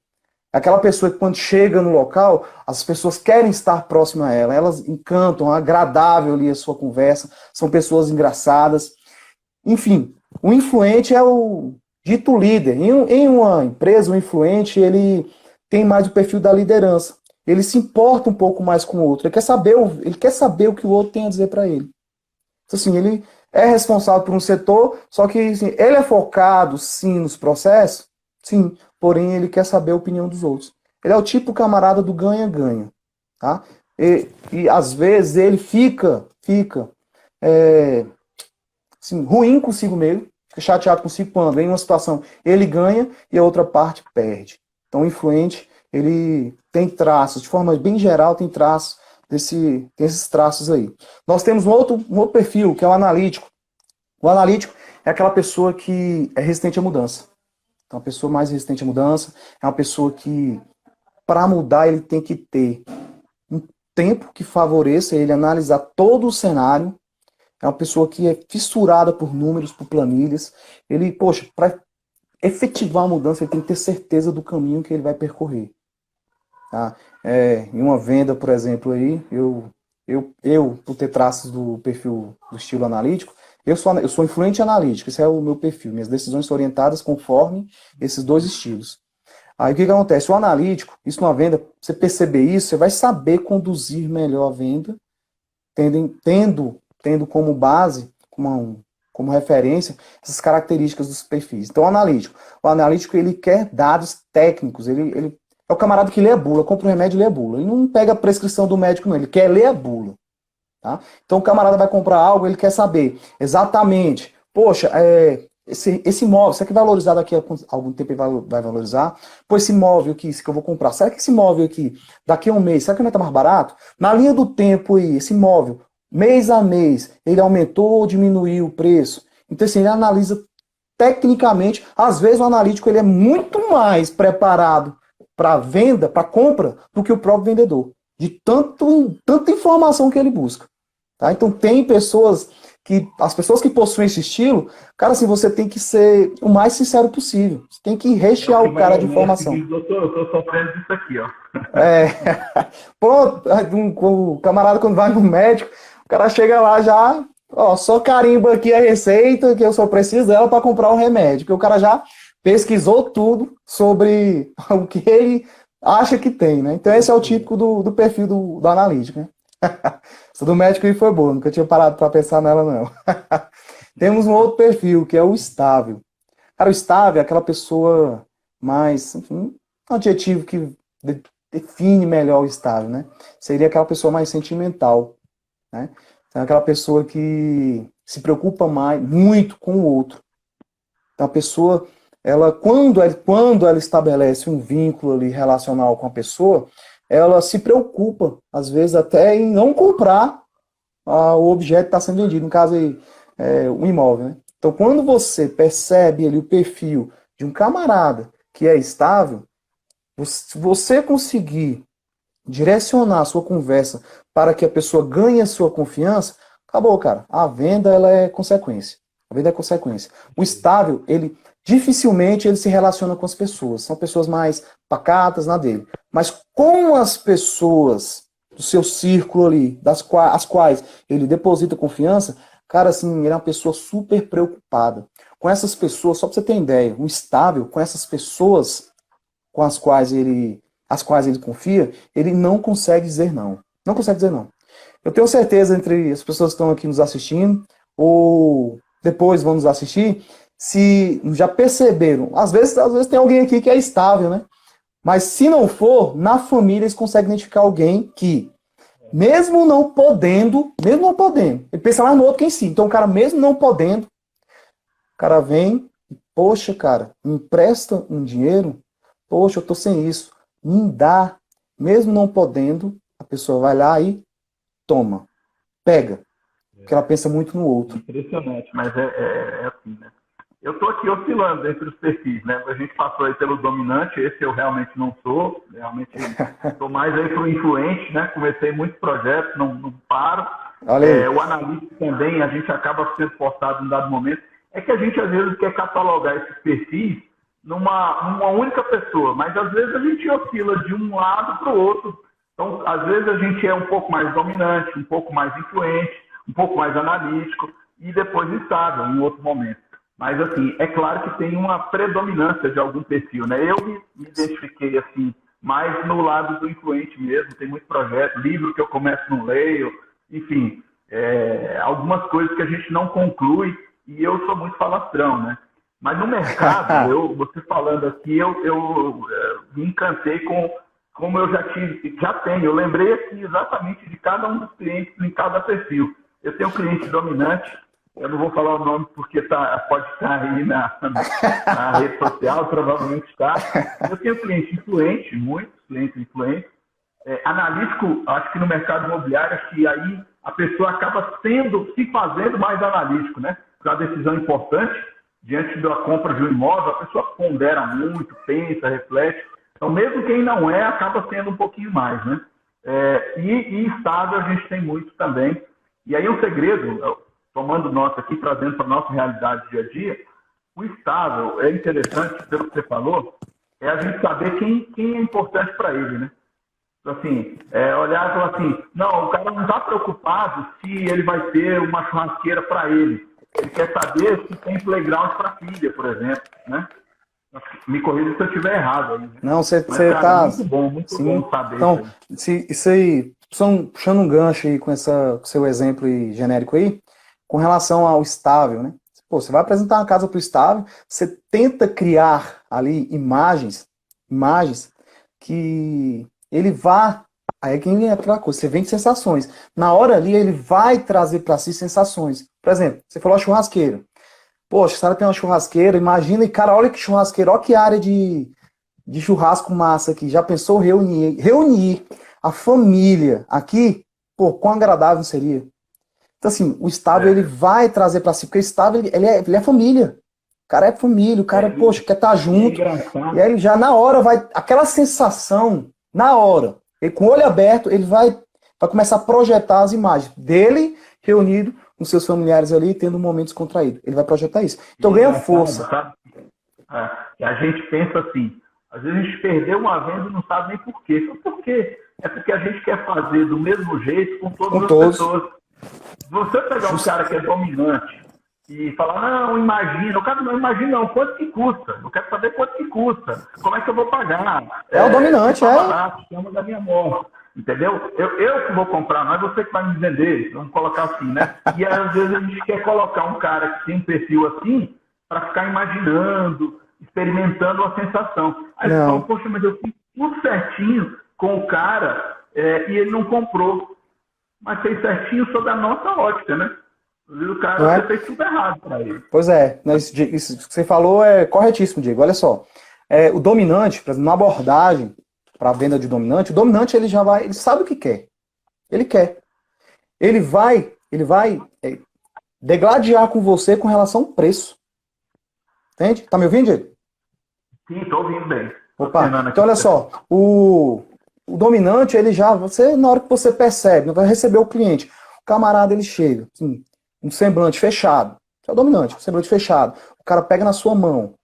Speaker 2: Aquela pessoa que quando chega no local, as pessoas querem estar próximas a ela, elas encantam, é agradável ali a sua conversa, são pessoas engraçadas. Enfim, o influente é o dito líder. Em uma empresa, o influente, ele tem mais o perfil da liderança. Ele se importa um pouco mais com o outro, ele quer saber o que o outro tem a dizer para ele. Então, assim, ele é responsável por um setor, só que assim, ele é focado, sim, nos processos, sim, porém ele quer saber a opinião dos outros. Ele é o tipo camarada do ganha-ganha, tá? E às vezes ele fica assim, ruim consigo mesmo, fica chateado consigo quando em uma situação ele ganha e a outra parte perde. Então o influente, ele tem traços, de forma bem geral, tem traços tem esses traços aí. Nós temos um outro perfil, que é o analítico. O analítico é aquela pessoa que é resistente à mudança. Então, a pessoa mais resistente à mudança é uma pessoa que, para mudar, ele tem que ter um tempo que favoreça ele analisar todo o cenário. É uma pessoa que é fissurada por números, por planilhas. Ele, poxa, para efetivar a mudança, ele tem que ter certeza do caminho que ele vai percorrer. Tá? Em uma venda, por exemplo, aí, por ter traços do perfil do estilo analítico, eu sou influente analítico, esse é o meu perfil. Minhas decisões são orientadas conforme esses dois estilos. Aí o que acontece? O analítico, isso numa venda, você perceber isso, você vai saber conduzir melhor a venda, tendo como base, como referência, essas características dos perfis. Então, o analítico ele quer dados técnicos, ele é o camarada que lê a bula, compra o remédio e lê a bula. Ele não pega a prescrição do médico, não, ele quer ler a bula. Tá? Então, o camarada vai comprar algo, ele quer saber exatamente, poxa, esse imóvel, será que vai valorizar daqui a algum tempo ele vai valorizar? Pô, esse imóvel aqui, esse que eu vou comprar, será que esse imóvel aqui, daqui a um mês, será que vai estar mais barato? Na linha do tempo aí, esse imóvel, mês a mês, ele aumentou ou diminuiu o preço? Então, assim, ele analisa tecnicamente, às vezes o analítico ele é muito mais preparado para venda, para compra, do que o próprio vendedor. De tanta informação que ele busca. Tá? Então tem as pessoas que possuem esse estilo, cara, assim, você tem que ser o mais sincero possível. Você tem que rechear o cara de informação.
Speaker 1: Eu tô sofrendo disso aqui, ó.
Speaker 2: Pronto, o camarada quando vai no médico, o cara chega lá já, ó, só carimba aqui a receita, que eu só preciso dela para comprar o remédio, que o cara já pesquisou tudo sobre o que ele acha que tem, né? Então esse é o típico do perfil do analítico, né? Essa do médico aí foi boa, nunca tinha parado para pensar nela, não. Temos um outro perfil, que é o estável. Cara, o estável é aquela pessoa mais, enfim, um adjetivo que define melhor o estável, né? Seria aquela pessoa mais sentimental, né? Então, aquela pessoa que se preocupa muito com o outro. Então, a pessoa, quando ela estabelece um vínculo ali relacional com a pessoa, ela se preocupa, às vezes, até em não comprar o objeto que está sendo vendido, no caso aí, um imóvel, né? Então, quando você percebe ali o perfil de um camarada que é estável, se você conseguir direcionar a sua conversa para que a pessoa ganhe a sua confiança, acabou, cara. A venda, ela é consequência. A venda é consequência. O estável, ele dificilmente ele se relaciona com as pessoas. São pessoas mais pacatas na dele. Mas com as pessoas do seu círculo ali, as quais ele deposita confiança, cara, assim, ele é uma pessoa super preocupada. Com essas pessoas, só para você ter ideia, um estável, com essas pessoas com as quais ele confia, ele não consegue dizer não. Não consegue dizer não. Eu tenho certeza entre as pessoas que estão aqui nos assistindo, ou depois vão nos assistir, se já perceberam, às vezes tem alguém aqui que é estável, né? Mas se não for, na família eles conseguem identificar alguém que, mesmo não podendo, ele pensa mais no outro que em si. Então o cara, mesmo não podendo, o cara vem, poxa, cara, me empresta um dinheiro, poxa, eu tô sem isso, me dá, mesmo não podendo, a pessoa vai lá e toma, pega. porque ela pensa muito no outro.
Speaker 1: Impressionante, mas é assim, né? Eu estou aqui oscilando entre os perfis, né? A gente passou aí pelo dominante, esse eu realmente não sou, realmente estou mais aí para o influente, né? Comecei muitos projetos, não paro. O analista também, a gente acaba sendo forçado em dado momento. É que a gente às vezes quer catalogar esses perfis numa única pessoa, mas às vezes a gente oscila de um lado para o outro. Então, às vezes a gente é um pouco mais dominante, um pouco mais influente, um pouco mais analítico e depois estável em outro momento. Mas, assim, é claro que tem uma predominância de algum perfil, né? Eu me identifiquei, assim, mais no lado do influente mesmo. Tem muito projeto, livro que eu começo e não leio, enfim, algumas coisas que a gente não conclui e eu sou muito falastrão, né? Mas no mercado, você falando aqui, eu me encantei com como eu já tenho. Eu lembrei aqui exatamente de cada um dos clientes em cada perfil. Eu tenho um cliente dominante, eu não vou falar o nome porque pode estar aí na rede social, provavelmente está. Eu tenho cliente influente, muitos clientes influentes. Analítico, acho que no mercado imobiliário, acho que aí a pessoa acaba se fazendo mais analítico, né? Para uma decisão importante, diante da compra de um imóvel, a pessoa pondera muito, pensa, reflete. Então, mesmo quem não acaba sendo um pouquinho mais, né? E estável a gente tem muito também. E aí um segredo, tomando nota aqui, trazendo para a nossa realidade dia a dia, o estável é interessante, pelo que você falou, é a gente saber quem é importante para ele, né? Então, assim, olhar e falar assim, não, o cara não está preocupado se ele vai ter uma churrasqueira para ele. Ele quer saber se tem playground para a filha, por exemplo, né? Me corrija se eu estiver errado aí. Né?
Speaker 2: Não, você está...
Speaker 1: Muito bom saber.
Speaker 2: Então, isso aí, puxando um gancho aí com seu exemplo aí, genérico aí, com relação ao estável, né? Pô, você vai apresentar uma casa para o estável, você tenta criar ali imagens que ele vá... Aí é que é aquela coisa, você vende sensações. Na hora ali, ele vai trazer para si sensações. Por exemplo, você falou a churrasqueira. Poxa, o cara tem uma churrasqueira, imagina, e cara, olha que churrasqueira, olha que área de churrasco massa aqui. Já pensou reunir a família aqui? Pô, quão agradável não seria? Então, assim, o estável, ele vai trazer para si, porque o estável, ele é família. O cara é família, o cara, poxa, quer estar junto. E aí, ele já na hora vai, aquela sensação, na hora, ele, com o olho aberto, ele vai começar a projetar as imagens dele reunido com seus familiares ali, tendo um momento descontraído. Ele vai projetar isso. Então ganha força.
Speaker 1: Sabe? A gente pensa assim, às vezes a gente perdeu uma venda e não sabe nem por quê. Por quê? É porque a gente quer fazer do mesmo jeito com todas as pessoas. Se você pegar um cara que é dominante e falar, não, imagina, o cara não imagina não, quanto que custa? Eu quero saber quanto que custa, como é que eu vou pagar?
Speaker 2: O dominante,
Speaker 1: barato, chama da minha morte. Entendeu? Eu que vou comprar, não é você que vai me vender, vamos colocar assim, né? E às vezes a gente quer colocar um cara que tem um perfil assim para ficar imaginando, experimentando a sensação. Aí você fala, poxa, mas eu fiz tudo certinho com o cara e ele não comprou. Mas fez certinho sob a nossa ótica, né? O cara fez tudo errado para ele.
Speaker 2: Pois é, isso que você falou é corretíssimo, Diego. Olha só, o dominante, por exemplo, na abordagem para a venda de dominante, o dominante ele sabe o que quer. Ele quer. Ele vai degladiar com você com relação ao preço. Entende? Tá me ouvindo, Diego?
Speaker 1: Sim, tô ouvindo bem.
Speaker 2: Opa, então olha só, o dominante, na hora que você percebe, vai receber o cliente, o camarada ele chega, assim, um semblante fechado, é o dominante, um semblante fechado, o cara pega na sua mão,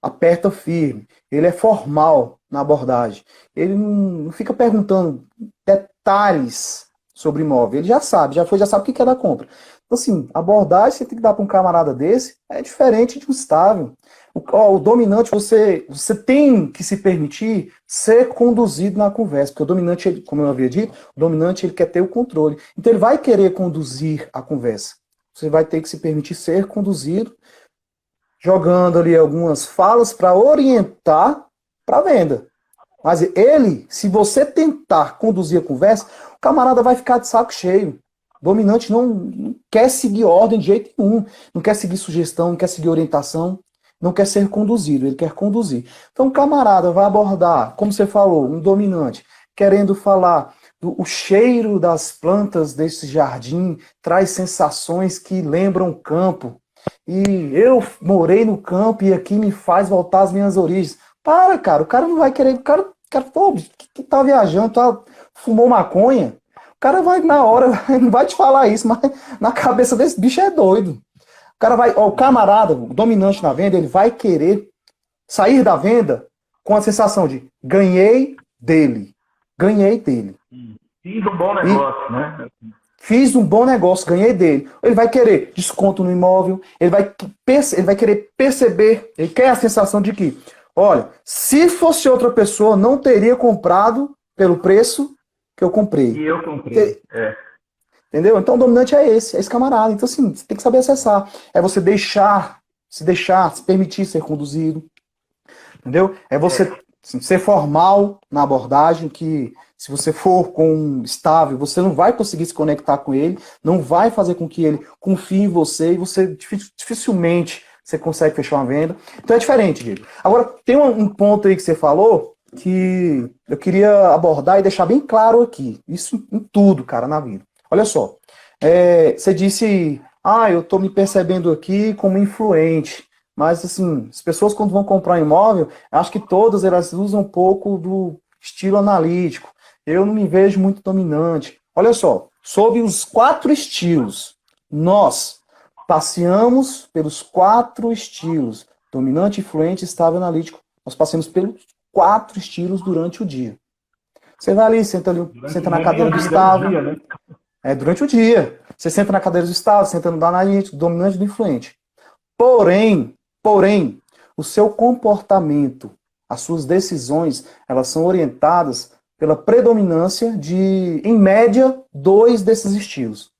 Speaker 2: aperta firme, ele é formal na abordagem, ele não fica perguntando detalhes sobre imóvel, ele já sabe o que quer da compra. Então assim, a abordagem que você tem que dar para um camarada desse é diferente de um estável. O dominante, você tem que se permitir ser conduzido na conversa, porque o dominante, como eu havia dito, o dominante ele quer ter o controle. Então ele vai querer conduzir a conversa. Você vai ter que se permitir ser conduzido, jogando ali algumas falas para orientar para a venda. Mas se você tentar conduzir a conversa, o camarada vai ficar de saco cheio. O dominante não quer seguir ordem de jeito nenhum, não quer seguir sugestão, não quer seguir orientação. Não quer ser conduzido, ele quer conduzir. Então o camarada vai abordar, como você falou, um dominante, querendo falar O cheiro das plantas desse jardim traz sensações que lembram o campo. E eu morei no campo e aqui me faz voltar às minhas origens. Para, cara, o cara não vai querer. O cara pô, que tá viajando, fumou maconha. O cara vai, na hora, não vai te falar isso, mas na cabeça desse bicho é doido. O cara vai, ó, o camarada, o dominante na venda, ele vai querer sair da venda com a sensação de ganhei dele. Ganhei dele.
Speaker 1: Fiz um bom negócio, né?
Speaker 2: Fiz um bom negócio, ganhei dele. Ele vai querer desconto no imóvel, ele vai querer perceber, ele quer a sensação de que, olha, se fosse outra pessoa, não teria comprado pelo preço que eu comprei.
Speaker 1: E eu comprei.
Speaker 2: Entendeu? Então o dominante é esse camarada. Então, assim, você tem que saber acessar. É você se permitir ser conduzido. Entendeu? É você assim, ser formal na abordagem, que se você for com um estável, você não vai conseguir se conectar com ele, não vai fazer com que ele confie em você e você dificilmente você consegue fechar uma venda. Então é diferente, Diego. Agora, tem um ponto aí que você falou que eu queria abordar e deixar bem claro aqui. Isso em tudo, cara, na vida. Olha só. Você disse, eu tô me percebendo aqui como influente. Mas, assim, as pessoas quando vão comprar um imóvel, acho que todas elas usam um pouco do estilo analítico. Eu não me vejo muito dominante. Olha só, sobre os 4 estilos, nós passeamos pelos 4 estilos. Dominante, influente, estável, analítico. Nós passamos pelos 4 estilos durante o dia. Você vai ali, senta na cadeira do estável. Durante o dia. Você senta na cadeira do estável, senta no analítico, dominante e do influente. Porém, o seu comportamento, as suas decisões, elas são orientadas pela predominância de, em média, 2 desses estilos.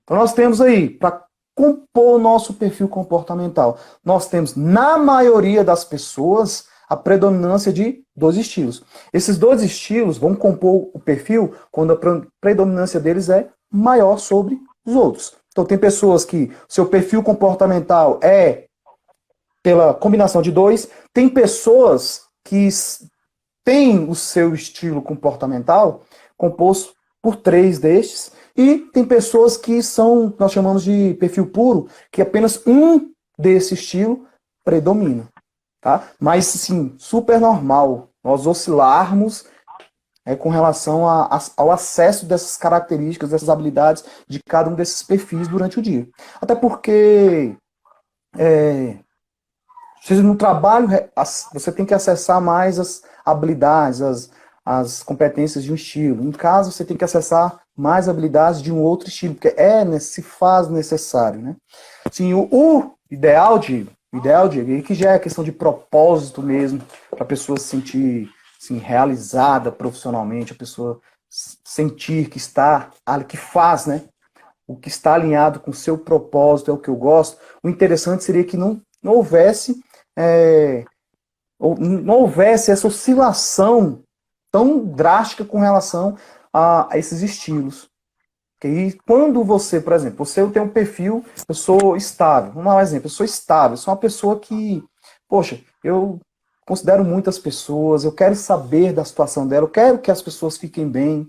Speaker 2: Então nós temos aí, para compor o nosso perfil comportamental, nós temos, na maioria das pessoas, a predominância de 2 estilos. Esses 2 estilos vão compor o perfil quando a predominância deles é maior sobre os outros. Então tem pessoas que seu perfil comportamental é pela combinação de 2, tem pessoas que têm o seu estilo comportamental composto por 3 destes, e tem pessoas que são, nós chamamos de perfil puro, que apenas um desse estilo predomina. Tá? Mas, sim, super normal nós oscilarmos com relação ao acesso dessas características, dessas habilidades de cada um desses perfis durante o dia. Até porque no trabalho você tem que acessar mais as habilidades, as competências de um estilo. Em casa, você tem que acessar mais habilidades de um outro estilo, porque se faz necessário. Né? Assim, o ideal, Diego, e que já é questão de propósito mesmo, para a pessoa se sentir assim, realizada profissionalmente, a pessoa sentir que faz, né? O que está alinhado com o seu propósito, é o que eu gosto. O interessante seria que não houvesse essa oscilação tão drástica com relação a esses estilos. E quando você, por exemplo, você tem um perfil, eu sou estável. Vamos dar um exemplo, eu sou estável, eu sou uma pessoa que, poxa, eu considero muitas pessoas, eu quero saber da situação dela, eu quero que as pessoas fiquem bem.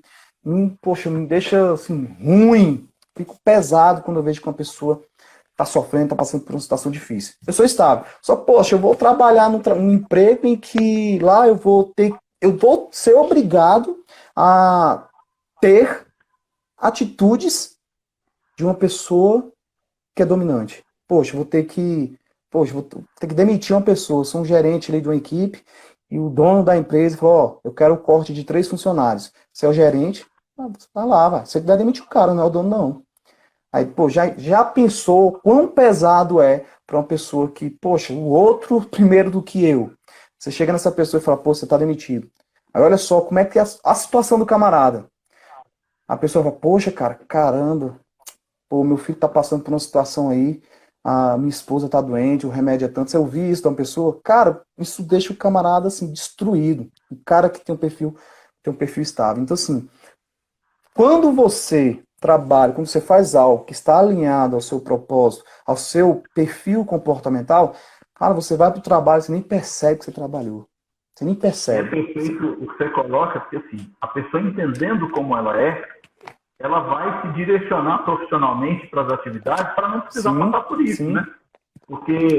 Speaker 2: Poxa, me deixa assim, ruim, fico pesado quando eu vejo que uma pessoa está sofrendo, está passando por uma situação difícil. Eu sou estável. Só, poxa, eu vou trabalhar num emprego em que lá eu vou ser obrigado a ter atitudes de uma pessoa que é dominante. Poxa, vou ter que demitir uma pessoa. Eu sou um gerente ali de uma equipe e o dono da empresa falou, eu quero um corte de 3 funcionários. Você é o gerente? Vai lá, vai. Você vai demitir o cara, não é o dono, não. Aí, já pensou quão pesado é para uma pessoa que, poxa, o outro primeiro do que eu. Você chega nessa pessoa e fala, você está demitido. Aí olha só como é que é a situação do camarada. A pessoa fala, poxa, caramba, meu filho está passando por uma situação aí, a minha esposa está doente, o remédio é tanto. Você ouvir isso de uma pessoa, cara, isso deixa o camarada assim, destruído. O cara que tem um perfil estável. Então, assim, quando você trabalha, quando você faz algo que está alinhado ao seu propósito, ao seu perfil comportamental, cara, você vai para o trabalho, você nem percebe que você trabalhou. Você nem
Speaker 1: É
Speaker 2: percebe.
Speaker 1: perfeito o que você coloca, porque assim, a pessoa entendendo como ela vai se direcionar profissionalmente para as atividades para não precisar
Speaker 2: Sim,
Speaker 1: passar por isso, né?
Speaker 2: sim,
Speaker 1: Porque,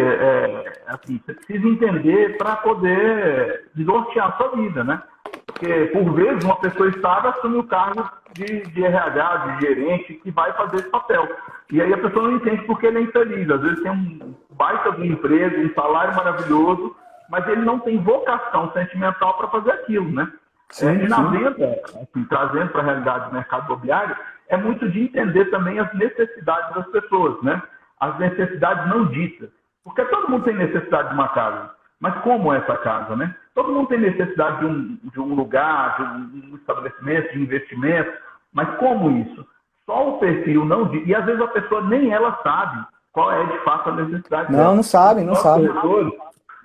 Speaker 1: assim, você precisa entender para poder nortear a sua vida, né? Porque, por vezes, uma pessoa estável assume o cargo de RH, de gerente, que vai fazer esse papel. E aí a pessoa não entende porque ele é infeliz. Às vezes tem um baita de emprego, um salário maravilhoso, mas ele não tem vocação sentimental para fazer aquilo, né?
Speaker 2: sim,
Speaker 1: E na
Speaker 2: sim.
Speaker 1: venda, assim, trazendo para a realidade do mercado imobiliário, é muito de entender também as necessidades das pessoas, né? As necessidades não ditas. Porque todo mundo tem necessidade de uma casa. Mas como é essa casa, né? Todo mundo tem necessidade de um lugar, de um estabelecimento, de investimento. Mas como isso? Só o perfil não diz. E às vezes a pessoa nem ela sabe qual é de fato a necessidade
Speaker 2: Não,
Speaker 1: dela.
Speaker 2: não sabe, não
Speaker 1: Nós,
Speaker 2: sabe.
Speaker 1: corretores,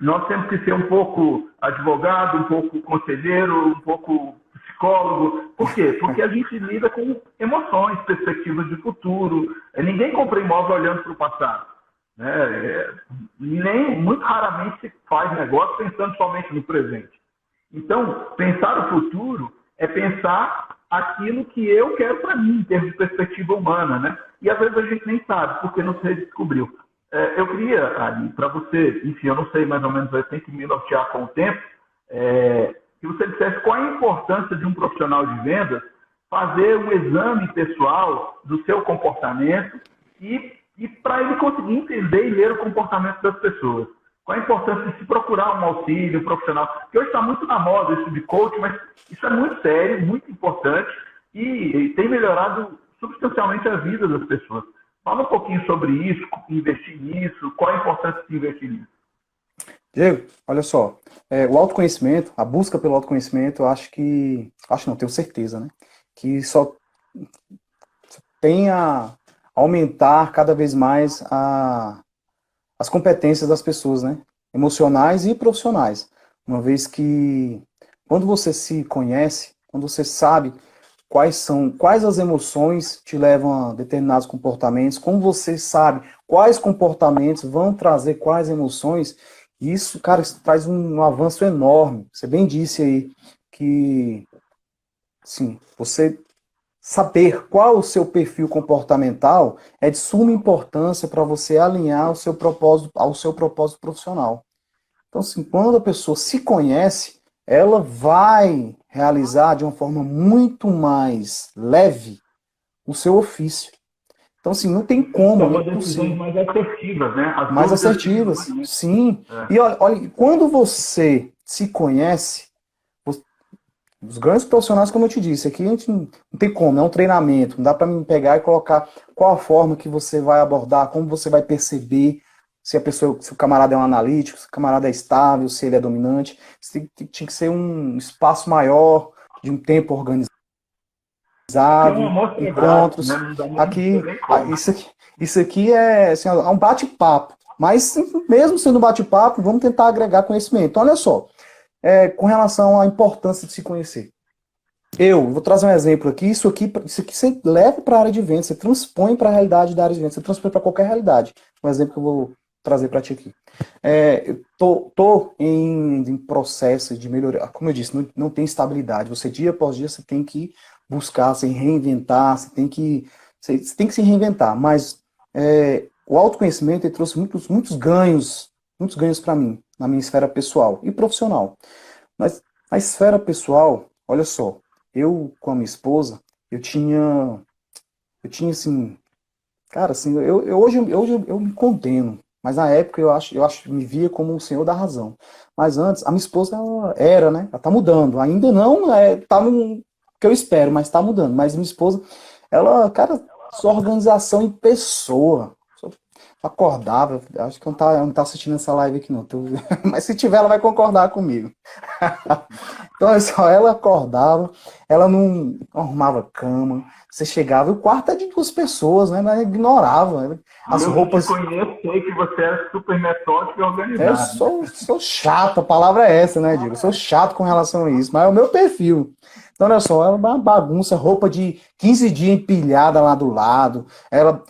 Speaker 1: nós temos que ser um pouco advogado, um pouco conselheiro, um pouco psicólogo. Por quê? Porque a gente lida com emoções, perspectivas de futuro. Ninguém compra imóvel olhando para o passado. Né? Nem, muito raramente se faz negócio pensando somente no presente. Então, pensar o futuro é pensar aquilo que eu quero para mim, em termos de perspectiva humana, né? E às vezes a gente nem sabe, porque não se descobriu. Eu queria, Ali, para você, enfim, eu não sei mais ou menos, eu tenho que me nortear com o tempo, que você dissesse qual a importância de um profissional de vendas fazer um exame pessoal do seu comportamento e para ele conseguir entender e ler o comportamento das pessoas. Qual a importância de se procurar um auxílio, um profissional? Porque hoje está muito na moda isso de coach, mas isso é muito sério, muito importante e tem melhorado substancialmente a vida das pessoas. Fala um pouquinho sobre isso, investir nisso, qual a importância de investir nisso.
Speaker 2: Diego, olha só, o autoconhecimento, a busca pelo autoconhecimento, eu acho não, tenho certeza, né? Que só tem a aumentar cada vez mais as competências das pessoas, né? Emocionais e profissionais. Uma vez que quando você se conhece, quando você sabe quais as emoções te levam a determinados comportamentos, como você sabe quais comportamentos vão trazer quais emoções, isso, cara, isso traz um avanço enorme. Você bem disse aí que, sim, você saber qual o seu perfil comportamental é de suma importância para você alinhar o seu propósito ao seu propósito profissional. Então, assim, quando a pessoa se conhece, ela vai realizar de uma forma muito mais leve o seu ofício. Então, assim, não tem
Speaker 1: E
Speaker 2: como, é
Speaker 1: toma decisões
Speaker 2: impossível.
Speaker 1: mais assertivas, né? As
Speaker 2: Mais
Speaker 1: dúvidas
Speaker 2: assertivas,
Speaker 1: diminuem, né?
Speaker 2: sim.
Speaker 1: É.
Speaker 2: E olha, quando você se conhece, os grandes profissionais, como eu te disse, aqui a gente não tem como, é um treinamento, não dá para me pegar e colocar qual a forma que você vai abordar, como você vai perceber se a pessoa, se o camarada é um analítico, se o camarada é estável, se ele é dominante. Tinha que ser um espaço maior, de um tempo organizado,
Speaker 1: Aqui é uma amostra grátis, né?
Speaker 2: encontros.
Speaker 1: Não dá
Speaker 2: Aqui,
Speaker 1: nem como.
Speaker 2: isso aqui é, assim, é um bate-papo. Mas, mesmo sendo um bate-papo, vamos tentar agregar conhecimento. Então, olha só, com relação à importância de se conhecer. Eu vou trazer um exemplo aqui. Isso aqui você leva para a área de vendas, você transpõe para a realidade da área de vendas, você transpõe para qualquer realidade. Um exemplo que eu vou trazer para ti aqui. Eu tô em processo de melhoria. Como eu disse, não tem estabilidade. Você, dia após dia, você tem que buscar, se reinventar, você tem que se reinventar. Mas o autoconhecimento ele trouxe muitos ganhos para mim, na minha esfera pessoal e profissional. Mas na esfera pessoal, olha só, eu com a minha esposa, eu tinha assim, cara, assim, hoje eu me condeno, mas na época eu acho, me via como o senhor da razão. Mas antes, a minha esposa ela era, né? Ela tá mudando, ainda não tá no que eu espero, mas tá mudando. Mas minha esposa, ela, cara, sua organização em pessoa. Acordava, acho que não tá assistindo essa live aqui não, mas se tiver ela vai concordar comigo. Então, é só, ela acordava, ela não arrumava cama, você chegava, e o quarto é de duas pessoas, né? Ela ignorava. As
Speaker 1: Eu que te
Speaker 2: roupas.
Speaker 1: conheço, sei que você é super metódico e
Speaker 2: Eu
Speaker 1: organizado, né?
Speaker 2: sou chato, a palavra é essa, né, Diego? Eu sou chato com relação a isso, mas é o meu perfil. Então, olha só, ela é uma bagunça, roupa de 15 dias empilhada lá do lado, ela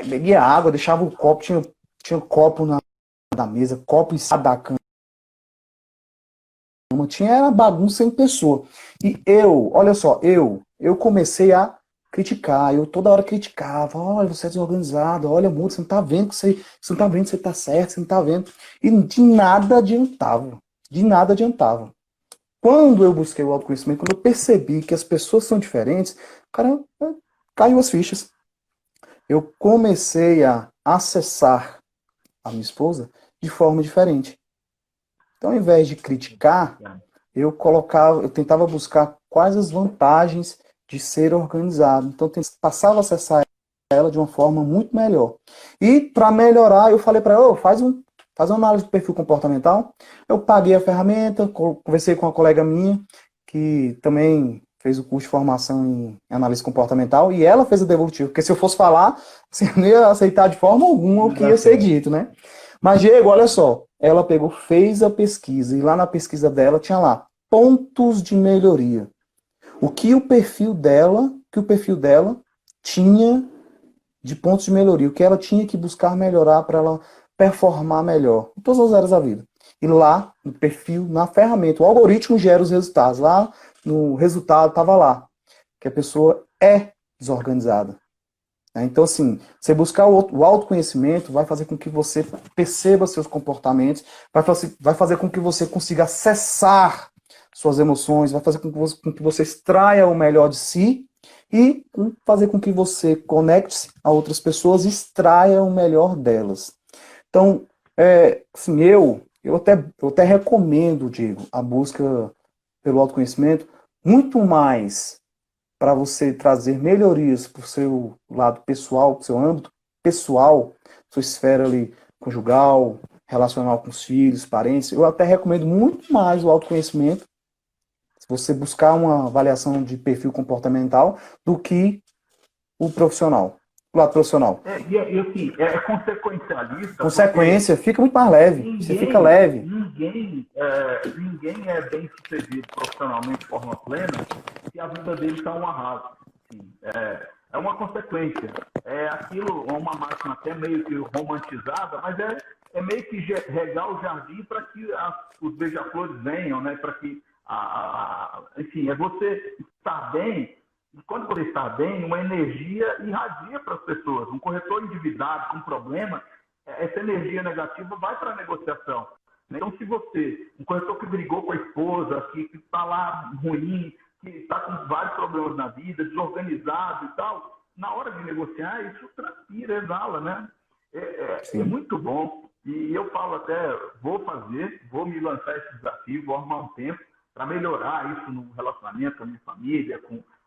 Speaker 2: bebia água, deixava o copo, tinha copo da mesa, copo em cima da cama. tinha era bagunça em pessoa. E olha só, eu comecei a criticar, eu toda hora criticava, olha, você é desorganizado, olha, muda, você não tá vendo que você não tá vendo que você tá certo, você não tá vendo. E de nada adiantava. Quando eu busquei o autoconhecimento, quando eu percebi que as pessoas são diferentes, cara, caiu as fichas. Eu comecei a acessar a minha esposa de forma diferente. Então, ao invés de criticar, eu tentava buscar quais as vantagens de ser organizado. Então, eu passava a acessar ela de uma forma muito melhor. E, para melhorar, eu falei para ela, faz uma análise do perfil comportamental. Eu paguei a ferramenta, conversei com uma colega minha, que também fez o curso de formação em análise comportamental, e ela fez a devolutiva, porque se eu fosse falar, você não ia aceitar de forma alguma o que ia ser dito, né? Mas, Diego, olha só, ela pegou, fez a pesquisa, e lá na pesquisa dela tinha lá, pontos de melhoria. O que o perfil dela tinha de pontos de melhoria, o que ela tinha que buscar melhorar para ela performar melhor, em todas as áreas da vida. E lá, no perfil, na ferramenta, o algoritmo gera os resultados. Lá, no resultado, estava lá, que a pessoa é desorganizada. Então, assim, você buscar o autoconhecimento vai fazer com que você perceba seus comportamentos, vai fazer com que você consiga acessar suas emoções, vai fazer com que você extraia o melhor de si e fazer com que você conecte-se a outras pessoas e extraia o melhor delas. Então, assim, eu até recomendo, Diego, a busca pelo autoconhecimento muito mais para você trazer melhorias para o seu lado pessoal, para o seu âmbito pessoal, sua esfera ali conjugal, relacional com os filhos, parentes. Eu até recomendo muito mais o autoconhecimento, se você buscar uma avaliação de perfil comportamental, do que o profissional, o lado profissional.
Speaker 1: E assim, é consequencialista.
Speaker 2: Consequência, fica muito mais leve, você fica leve.
Speaker 1: Ninguém é bem sucedido profissionalmente de forma plena se a vida dele está um arraso. Assim, é uma consequência. É aquilo, uma máxima até meio que romantizada, mas é meio que regar o jardim para que os beija-flores venham, né? Para que, enfim, é você estar bem. E quando você está bem, uma energia irradia para as pessoas. Um corretor endividado com problema, essa energia negativa vai para a negociação. Então, se um corretor que brigou com a esposa, que está lá ruim, que está com vários problemas na vida, desorganizado e tal, na hora de negociar, isso transpira, exala, né? É muito bom. E eu falo até, vou me lançar esse desafio, vou arrumar um tempo para melhorar isso no relacionamento com a minha família,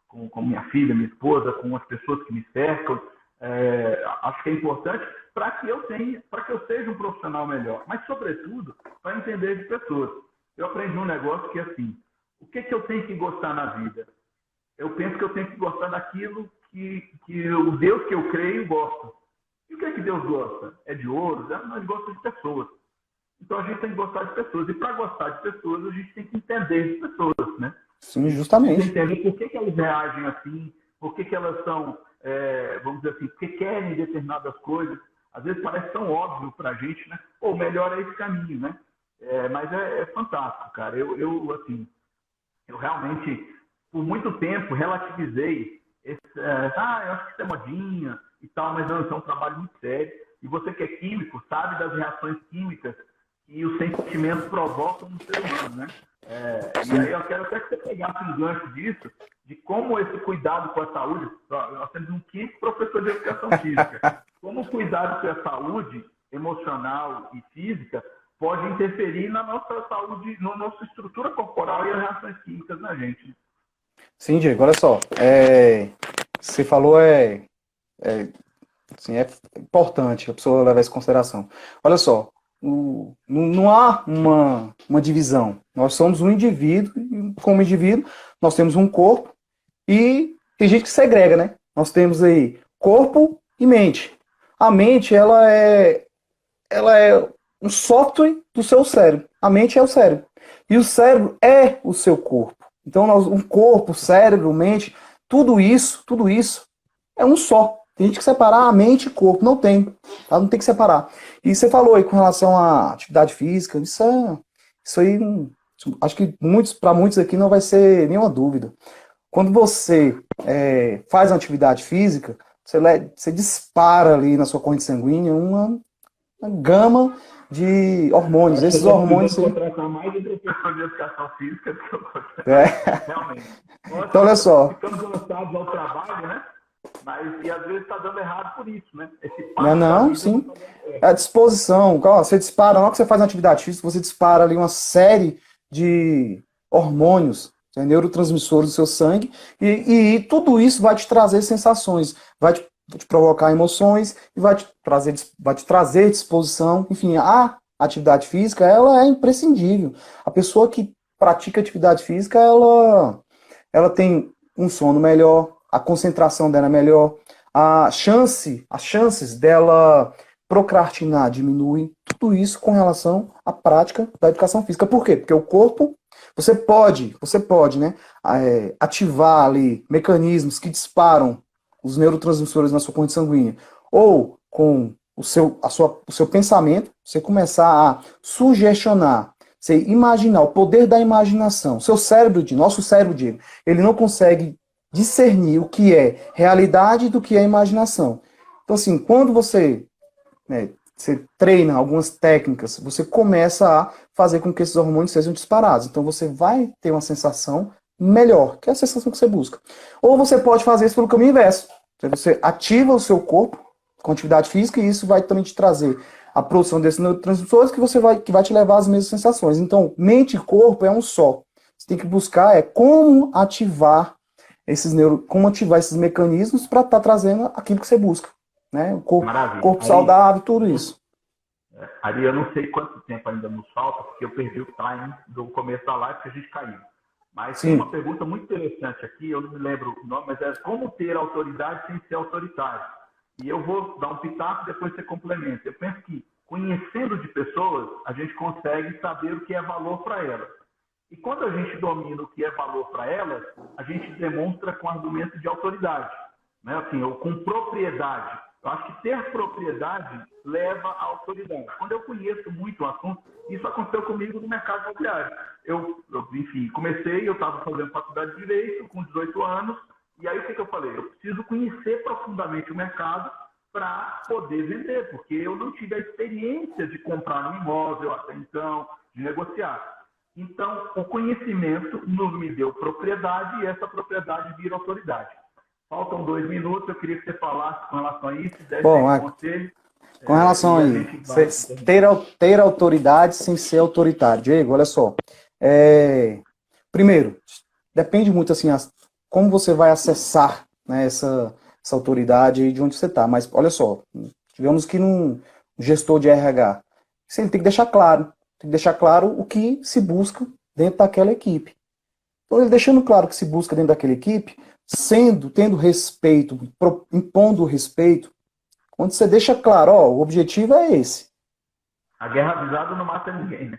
Speaker 1: com minha filha, minha esposa, com as pessoas que me cercam. Acho que é importante para que eu seja um profissional melhor, mas, sobretudo, para entender de pessoas. Eu aprendi um negócio que é assim, o que eu tenho que gostar na vida? Eu penso que eu tenho que gostar daquilo que o Deus que eu creio gosta. E o que Deus gosta? É de ouro? Não, ele gosta de pessoas. Então, a gente tem que gostar de pessoas. E, para gostar de pessoas, a gente tem que entender de pessoas, né?
Speaker 2: Sim, justamente.
Speaker 1: Entender por que elas reagem assim, por que elas são, vamos dizer assim, porque querem determinadas coisas. Às vezes parece tão óbvio para a gente, né? Pô, melhor é esse caminho, né? Mas é fantástico, cara. Eu realmente, por muito tempo, relativizei eu acho que isso é modinha e tal, mas não, isso é um trabalho muito sério. E você que é químico sabe das reações químicas que os sentimentos provocam no ser humano, né? E aí eu quero até que você pegasse um gancho disso, de como esse cuidado com a saúde, nós temos um químico professor de educação física, como o cuidado com a saúde emocional e física pode interferir na nossa saúde, na nossa estrutura corporal e as reações químicas na gente.
Speaker 2: Sim, Diego, olha só, você falou assim, é importante a pessoa levar isso em consideração. Olha só, não há uma divisão. Nós somos um indivíduo, e como indivíduo, nós temos um corpo e tem gente que segrega, né? Nós temos aí corpo e mente. A mente, ela é um software do seu cérebro. A mente é o cérebro. E o cérebro é o seu corpo. Então, um corpo, cérebro, mente, tudo isso é um só. Tem gente que separar a mente e corpo. Não tem. Tá? Não tem que separar. E você falou aí com relação à atividade física. Isso aí acho que para muitos aqui não vai ser nenhuma dúvida. Quando você faz uma atividade física, você dispara ali na sua corrente sanguínea uma gama de hormônios. Esses hormônios...
Speaker 1: Você contratar mais de professor de educação física do que eu realmente.
Speaker 2: Então, olha só.
Speaker 1: Ficamos lançados ao trabalho, né? Mas, e às vezes está dando errado por isso, né?
Speaker 2: Não, sim. É a disposição. Você dispara, na hora que você faz uma atividade física, você dispara ali uma série de hormônios, neurotransmissores do seu sangue, e tudo isso vai te trazer sensações, vai te provocar emoções e vai te trazer disposição. Enfim, a atividade física, ela é imprescindível. A pessoa que pratica atividade física, ela tem um sono melhor, a concentração dela é melhor, as chances dela procrastinar diminuem, tudo isso com relação à prática da educação física. Por quê? Porque o corpo, você pode, né, ativar ali mecanismos que disparam os neurotransmissores na sua corrente sanguínea, ou com o seu pensamento, você começar a sugestionar, você imaginar, o poder da imaginação. Nosso cérebro, Diego, ele não consegue discernir o que é realidade do que é imaginação. Então, assim, quando você treina algumas técnicas, você começa a fazer com que esses hormônios sejam disparados. Então, você vai ter uma sensação melhor, que é a sensação que você busca. Ou você pode fazer isso pelo caminho inverso. Você ativa o seu corpo com atividade física e isso vai também te trazer a produção desses neurotransmissores que vai te levar às mesmas sensações. Então, mente e corpo é um só. Você tem que buscar como ativar esses mecanismos para estar trazendo aquilo que você busca. Né? O corpo saudável, tudo isso.
Speaker 1: Ari, eu não sei quanto tempo ainda nos falta, porque eu perdi o time do começo da live, porque a gente caiu. Mas tem uma pergunta muito interessante aqui, eu não me lembro o nome, mas é como ter autoridade sem ser autoritário. E eu vou dar um pitaco, depois você complementa. Eu penso que, conhecendo de pessoas, a gente consegue saber o que é valor para elas. E quando a gente domina o que é valor para elas, a gente demonstra com argumento de autoridade, né? Assim, ou com propriedade. Eu acho que ter propriedade leva à autoridade. Quando eu conheço muito o assunto, isso aconteceu comigo no mercado imobiliário. Enfim, eu estava fazendo faculdade de Direito com 18 anos, e aí o que eu falei? Eu preciso conhecer profundamente o mercado para poder vender, porque eu não tive a experiência de comprar um imóvel até então, de negociar. Então, o conhecimento me deu propriedade e essa propriedade vira autoridade. Faltam 2 minutos, eu queria que você falasse com relação a isso, conselho.
Speaker 2: Com relação a isso, ter autoridade sem ser autoritário. Diego, olha só. Primeiro, depende muito assim, como você vai acessar, né, essa autoridade aí de onde você está. Mas olha só, digamos que num gestor de RH, ele tem que deixar claro o que se busca dentro daquela equipe. Então, ele deixando claro o que se busca dentro daquela equipe, tendo respeito, impondo respeito, quando você deixa claro, o objetivo é esse.
Speaker 1: A guerra avisada não mata ninguém, né?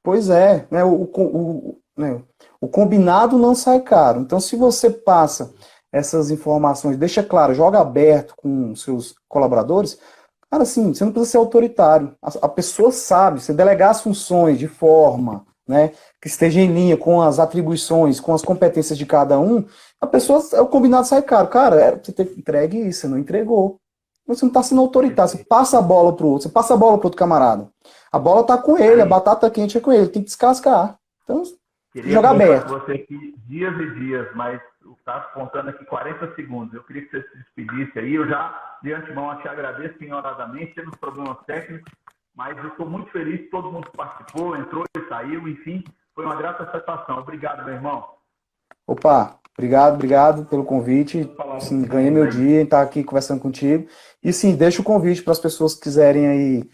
Speaker 2: Pois é, né, o combinado não sai caro. Então, se você passa essas informações, deixa claro, joga aberto com seus colaboradores, cara, assim, você não precisa ser autoritário. A pessoa sabe, você delegar as funções de forma, né, que esteja em linha com as atribuições, com as competências de cada um, o combinado sai caro. Cara, era pra você ter entregue isso, você não entregou. Você não está sendo autoritário, você passa a bola pro outro, você passa a bola pro outro camarada. A bola tá com ele, a batata quente é com ele, tem que descascar. Então, jogar aberto.
Speaker 1: Você aqui dias e dias, mas está contando aqui 40 segundos. Eu queria que você se despedisse aí. Eu já, de antemão, te agradeço ignoradamente, temos problemas técnicos, mas eu estou muito feliz que todo mundo participou, entrou e saiu, enfim, foi uma grata satisfação. Obrigado, meu irmão.
Speaker 2: Opa, obrigado pelo convite. Sim, ganhei meu dia em estar aqui conversando contigo. E sim, deixa o convite para as pessoas que quiserem aí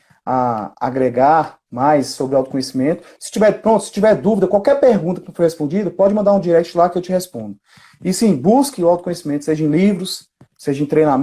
Speaker 2: agregar mais sobre autoconhecimento. Se tiver dúvida, qualquer pergunta que não foi respondida, pode mandar um direct lá que eu te respondo. E sim, busque o autoconhecimento, seja em livros, seja em treinamento.